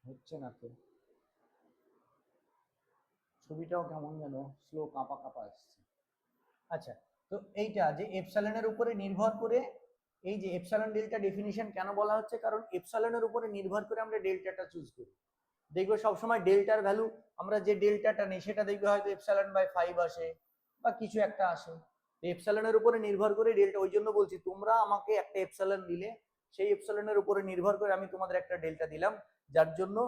হচ্ছে না তো, ছবিটাও কেমন যেন স্লো কাঁপা কাঁপা আসছে। আচ্ছা, তো এইটা যে এপসাইলনের উপরে নির্ভর করে, এই যে এপসাইলন ডেল্টা ডেফিনিশন কেন বলা হচ্ছে, কারণ এপসাইলনের উপরে নির্ভর করে আমরা ডেল্টাটা চুজ করি। দেখবে সবসময় ডেল্টার ভ্যালু, আমরা যে ডেল্টাটা নেই সেটা দেখবে হয়তো এপসাইলন বাই 5 আসে বা কিছু একটা আসে, এপসাইলনের উপরে নির্ভর করে ডেল্টা। ওই জন্য বলছি, তোমরা আমাকে একটা এপসাইলন দিলে, সেই এপসাইলনের উপরে নির্ভর করে আমি তোমাদের একটা ডেল্টা দিলাম, যার জন্য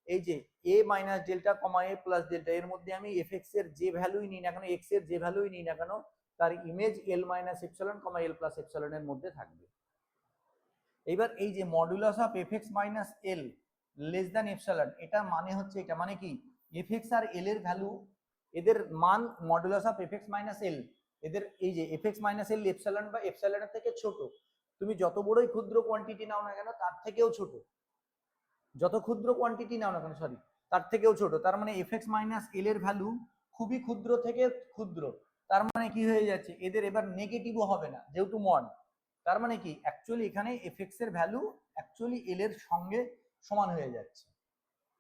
এই যে এ মাইনাস ডেল্টা কমা এ প্লাস ডেল্টা, এর মধ্যে আমি এফ এক্স এর যে ভ্যালুই নিই না কেন, এক্স এর যে ভ্যালুই নিই না কেন, তার ইমেজ এল মাইনাস এপসাইলন কমা এল প্লাস এপসাইলনের মধ্যে থাকবে। এবার এই যে modulus of f x minus L less than epsilon, এটা মানে হচ্ছে, এটা মানে কি, এফ এক্স আর এল এর ভ্যালু, এদের মান modulus of f x minus l, এদের এই যে f x minus l epsilon বা এপসাইলনের থেকে ছোট, তুমি যত বড়ই ক্ষুদ্র কোয়ান্টিটি নাও না কেন তার থেকেও ছোট, যত ক্ষুদ্র কোয়ান্টিটি নাও না কেন, সরি, তার থেকেও ছোট। তার মানে এফ এক্স মাইনাস এল এর ভ্যালু খুবই ক্ষুদ্র থেকে ক্ষুদ্র, তার মানে কি হয়ে যাচ্ছে, এদের এবার নেগেটিভও হবে না যেহেতু মড। তার মানে কি, অ্যাকচুয়ালি এখানে এফ এক্স এর ভ্যালু অ্যাকচুয়ালি এল এর সঙ্গে সমান হয়ে যাচ্ছে,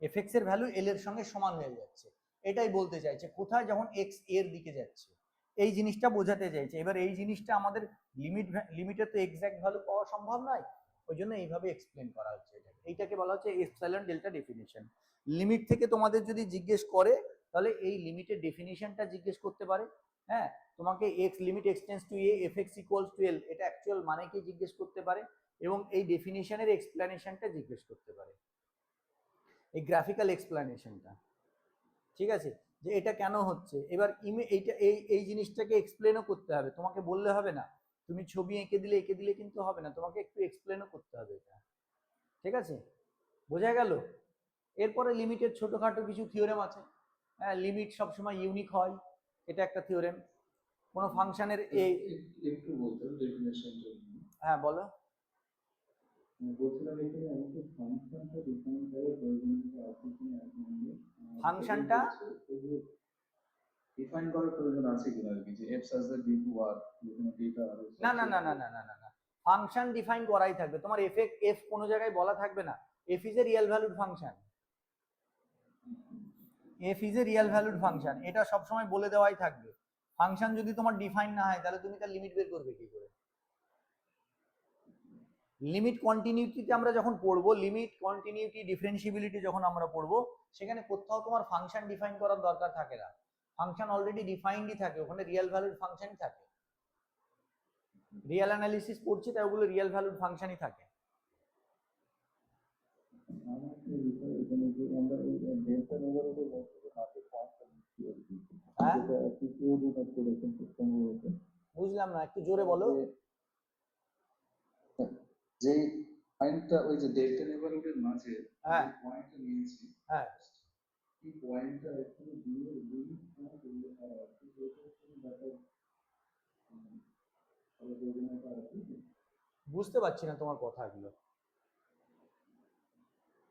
এফ এক্স এর ভ্যালু এল এর সঙ্গে সমান হয়ে যাচ্ছে। এটাই বলতে চাইছে, কোথায় যখন এক্স এর দিকে যাচ্ছে এই জিনিসটা বোঝাতে চাইছে। এবার এই জিনিসটা আমাদের লিমিটে তো এক্সাক্ট ভ্যালু পাওয়া সম্ভব নয়, ওই জন্য এইভাবে এক্সপ্লেন করা হচ্ছে। এইটাকে বলা হচ্ছে এপসাইলন ডেল্টা ডেফিনিশন। লিমিট থেকে তোমাদের যদি জিজ্ঞেস করে তাহলে এই লিমিটের ডেফিনিশনটা জিজ্ঞেস করতে পারে। হ্যাঁ, তোমাকে x limit x tends to a f x equals to l এটা অ্যাকচুয়াল মানে কি জিজ্ঞেস করতে পারে, এবং এই ডেফিনিশনের এক্সপ্লেনেশনটা জিজ্ঞেস করতে পারে, এই গ্রাফিক্যাল এক্সপ্লেনেশনটা। ঠিক আছে, যে এটা কেন হচ্ছে। এবার এইটা এই জিনিসটাকে এক্সপ্লেনও করতে হবে, তোমাকে বললে হবে না তুমি ছবি এঁকে দিলে কিন্তু হবে না, তোমাকে একটু এক্সপ্লেনও করতে হবে এটা। ঠিক আছে, বোঝা গেল? এরপরে লিমিটের ছোটখাটো কিছু থিওরেম আছে। হ্যাঁ, লিমিট সবসময় ইউনিক হয়, এটা একটা থিওরেম। কোনো ফাংশনের একটু বলতে ডেফিনেশনটা। হ্যাঁ বলো। বলছিলাম এখানে আমাকে ফাংশনটা ডিফাইন করে প্রয়োজনীয়তা আছে কিনা ফাংশনটা ডিফাইন করার প্রয়োজন আছে কিনা আর কি, যে f such that b to r যেখানে ডেটা আর না না না না না না না না, ফাংশন ডিফাইন করাই থাকবে তোমার। এফ কোনো জায়গায় বলা থাকবে না। F is a real valued function, F is a real valued function, এটা সবসময় বলে দেওয়াই থাকবে। ফাংশন যদি তোমার ডিফাইন না হয় তাহলে তুমি তার লিমিট বের করবে কি করে? লিমিট কন্টিনিউটিতে আমরা যখন পড়বো, লিমিট কন্টিনিউটি ডিফারেন্সিবিলিটি যখন আমরা পড়বো, সেখানে কোথাও তোমার ফাংশন ডিফাইন করার দরকার থাকে না, ফাংশন অলরেডি ডিফাইন্ডই থাকে, ওখানে রিয়েল ভ্যালুড ফাংশনই থাকে। রিয়েল অ্যানালিসিস পড়ছি তাই ওগুলো রিয়েল ভ্যালুড ফাংশনই থাকে। হ্যাঁ বুঝলাম না, একটু জোরে বলো। যে পয়েন্টটা ওই যে ডেল্টা নেবারহুডের মাঝে হ্যাঁ পয়েন্টটা নিয়েছি, হ্যাঁ, এই পয়েন্টটা অ্যাকচুয়ালি দিয়ে লিমিট পয়েন্ট উল্লেখ করা আছে, যেটা কোনো ব্যাপার প্রয়োজনীয়তা আছে। বুঝতে পারছি না তোমার কথাগুলো।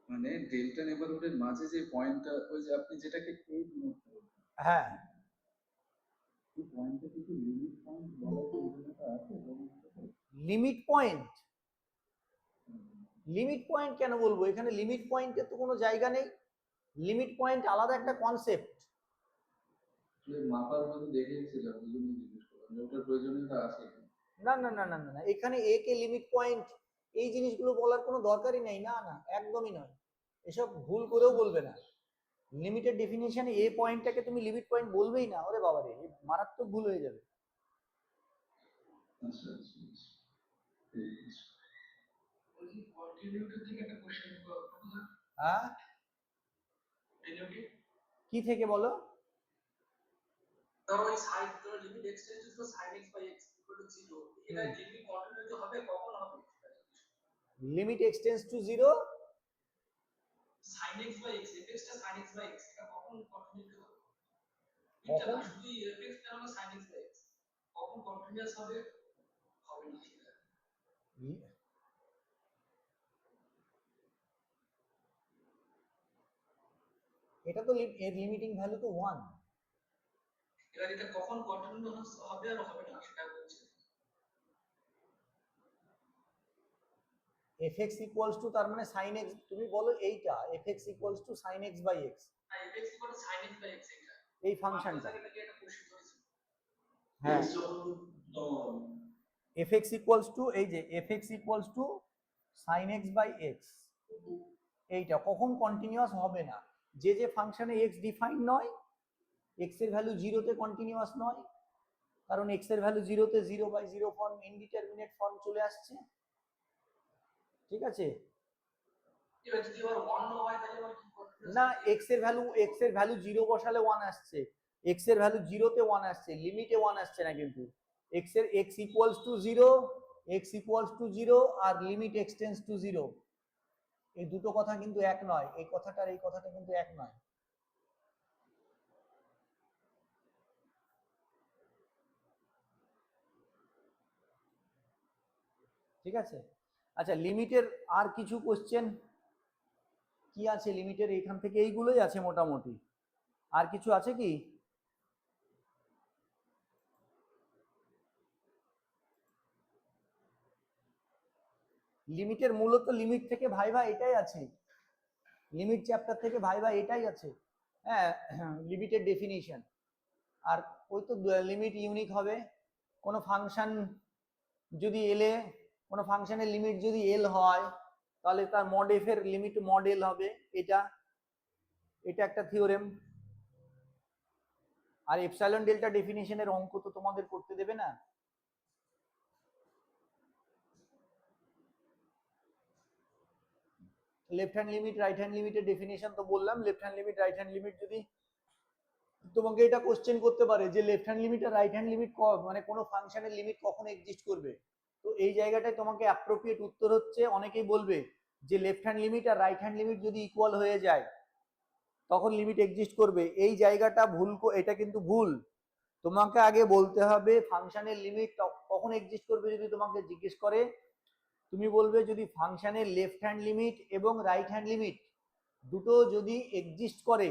মানে ডেল্টা নেবারহুডের মাঝে যে পয়েন্টটা, ওই যে আপনি যেটাকে a ডিনোট করেন, হ্যাঁ, এই পয়েন্টটা কিছু লিমিট পয়েন্ট বলার প্রয়োজনীয়তা আছে। লিমিট পয়েন্ট, লিমিট পয়েন্ট কেন বলবো? এখানে লিমিট পয়েন্টের তো কোনো জায়গা নেই, লিমিট পয়েন্ট আলাদা একটা কনসেপ্ট। মাপার মধ্যে দেখিয়েছিলাম, ওই জন্য জিজ্ঞেস করলাম ওটার প্রয়োজনীয়তা আছে। না না না না না, এখানে এ কে লিমিট পয়েন্ট এই জিনিসগুলো বলার কোনো দরকারই নেই। না না, একদমই নয়, এসব ভুল করেও বলবে না। লিমিটের ডেফিনিশনে এ পয়েন্টটাকে তুমি লিমিট পয়েন্ট বলবেই না, ওরে বাবা রে, মারাত্মক ভুল হয়ে যাবে। আচ্ছা আচ্ছা আচ্ছা, ওই কন্টিনিউটি থেকে একটা কোশ্চেন করব। হ্যাঁ, কি থেকে বলো? ধরো ওই সাইন, ধরো limit x tends to sin x by x equal to 0, এটা লিমিট কন্টিনিউটি হবে কখন হবে? Limit x tends to 0 sin x by x, fx টা sin x by x, এটা কখন কন্টিনিউটি হবে? এটা না শুধু fx টা হলো sin x by x, কখন কন্টিনিউয়াস হবে? হবে না সেটা। এটা তো এর লিমিটিং ভ্যালু তো 1। এবার এটা কখন কন্টিনিউয়াস হবে আর হবে না সেটা বলছে। fx ইকুয়ালস টু তার মানে sin x, তুমি বলো এইটা fx equals to sin x by x, আর fx equal to sin x by x এটা এই ফাংশনটা। এটাকে একটা কোশ্চেন করেছে। হ্যাঁ, fx ইকুয়ালস টু এই যে fx equals to sin x by x, এইটা কখন কন্টিনিউয়াস হবে না? যে ফাংশনে x ডিফাইন নয়, x এর ভ্যালু 0 তে কন্টিনিউয়াস নয়, কারণ x এর ভ্যালু 0 তে 0/0 ফর্ম, ইনডিটারমিনেট ফর্ম চলে আসছে। ঠিক আছে, এবার যদি আবার 1 না হয় তাহলে আবার কি করতে? না, x এর ভ্যালু 0 বসালে 1 আসছে, x এর ভ্যালু 0 তে 1 আসছে, লিমিটে 1 আসছে না কিন্তু। x equals to 0, x equals to 0 আর লিমিট এক্সটেন্স টু 0, এই দুটো কথা কিন্তু এক নয়, এই কথাটার এই কথাটা কিন্তু এক নয়। ঠিক আছে, আচ্ছা লিমিটের আর কিছু কোশ্চেন কি আছে লিমিটের? এখান থেকে এইগুলোই আছে মোটামুটি, আর কিছু আছে কি? লিমিটের মূলত লিমিট থেকে ভাইভা এটাই আছে, লিমিট চ্যাপ্টার থেকে ভাইভা এটাই আছে। হ্যাঁ, লিমিটের ডেফিনিশন। আর ওই তো লিমিট ইউনিক হবে। কোনো ফাংশন যদি এলে, কোনো ফাংশনের লিমিট যদি এল হয় তাহলে তার মড এফ এর লিমিট মড এল হবে। এটা একটা থিওরেম। আর এপসাইলন ডেল্টা ডেফিনিশনের অঙ্ক তো তোমাদের করতে দেবে না। Left hand limit right hand লিমিটের ডেফিনিশন তো বললাম। Left hand limit right hand limit যদি তোমাকে এটা কোশ্চেন করতে পারে যে লেফট হ্যান্ড লিমিট আর রাইট হ্যান্ড লিমিট মানে কোনো ফাংশনের লিমিট কখন এক্সিস্ট করবে, তো এই জায়গাটায় তোমাকে অ্যাপ্রোপ্রিয়েট উত্তর হচ্ছে, অনেকেই বলবে যে লেফট হ্যান্ড লিমিট আর রাইট হ্যান্ড লিমিট যদি ইকুয়াল হয়ে যায় তখন লিমিট এক্সিস্ট করবে। এই জায়গাটা ভুল, এটা কিন্তু ভুল। তোমাকে আগে বলতে হবে ফাংশনের লিমিট কখন এক্সিস্ট করবে। যদি তোমাকে জিজ্ঞেস করে তুমি বলবে যদি ফাংশনের লেফট হ্যান্ড লিমিট এবং রাইট হ্যান্ড লিমিট দুটো যদি এক্সিস্ট করে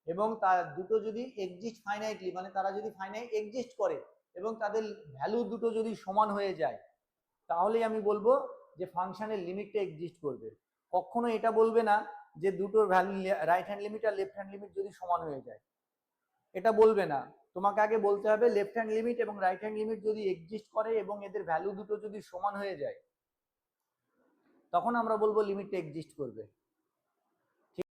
এবং তার দুটো যদি এক্সিস্ট ফাইনাইটলি, মানে তারা যদি ফাইনাইট এক্সিস্ট করে এবং তাদের ভ্যালু দুটো যদি সমান হয়ে যায়, তাহলেই আমি বলবো যে ফাংশনের লিমিটটা এক্সিস্ট করবে। কখনো এটা বলবে না যে দুটোর ভ্যালু রাইট হ্যান্ড লিমিট আর লেফট হ্যান্ড লিমিট যদি সমান হয়ে যায়, এটা বলবে না। তোমাকে আগে বলতে হবে লেফট হ্যান্ড লিমিট এবং রাইট হ্যান্ড লিমিট যদি এক্সিস্ট করে এবং এদের ভ্যালু দুটো যদি সমান হয়ে যায়, তখন আমরা বলবো লিমিটটা এক্সিস্ট করবে।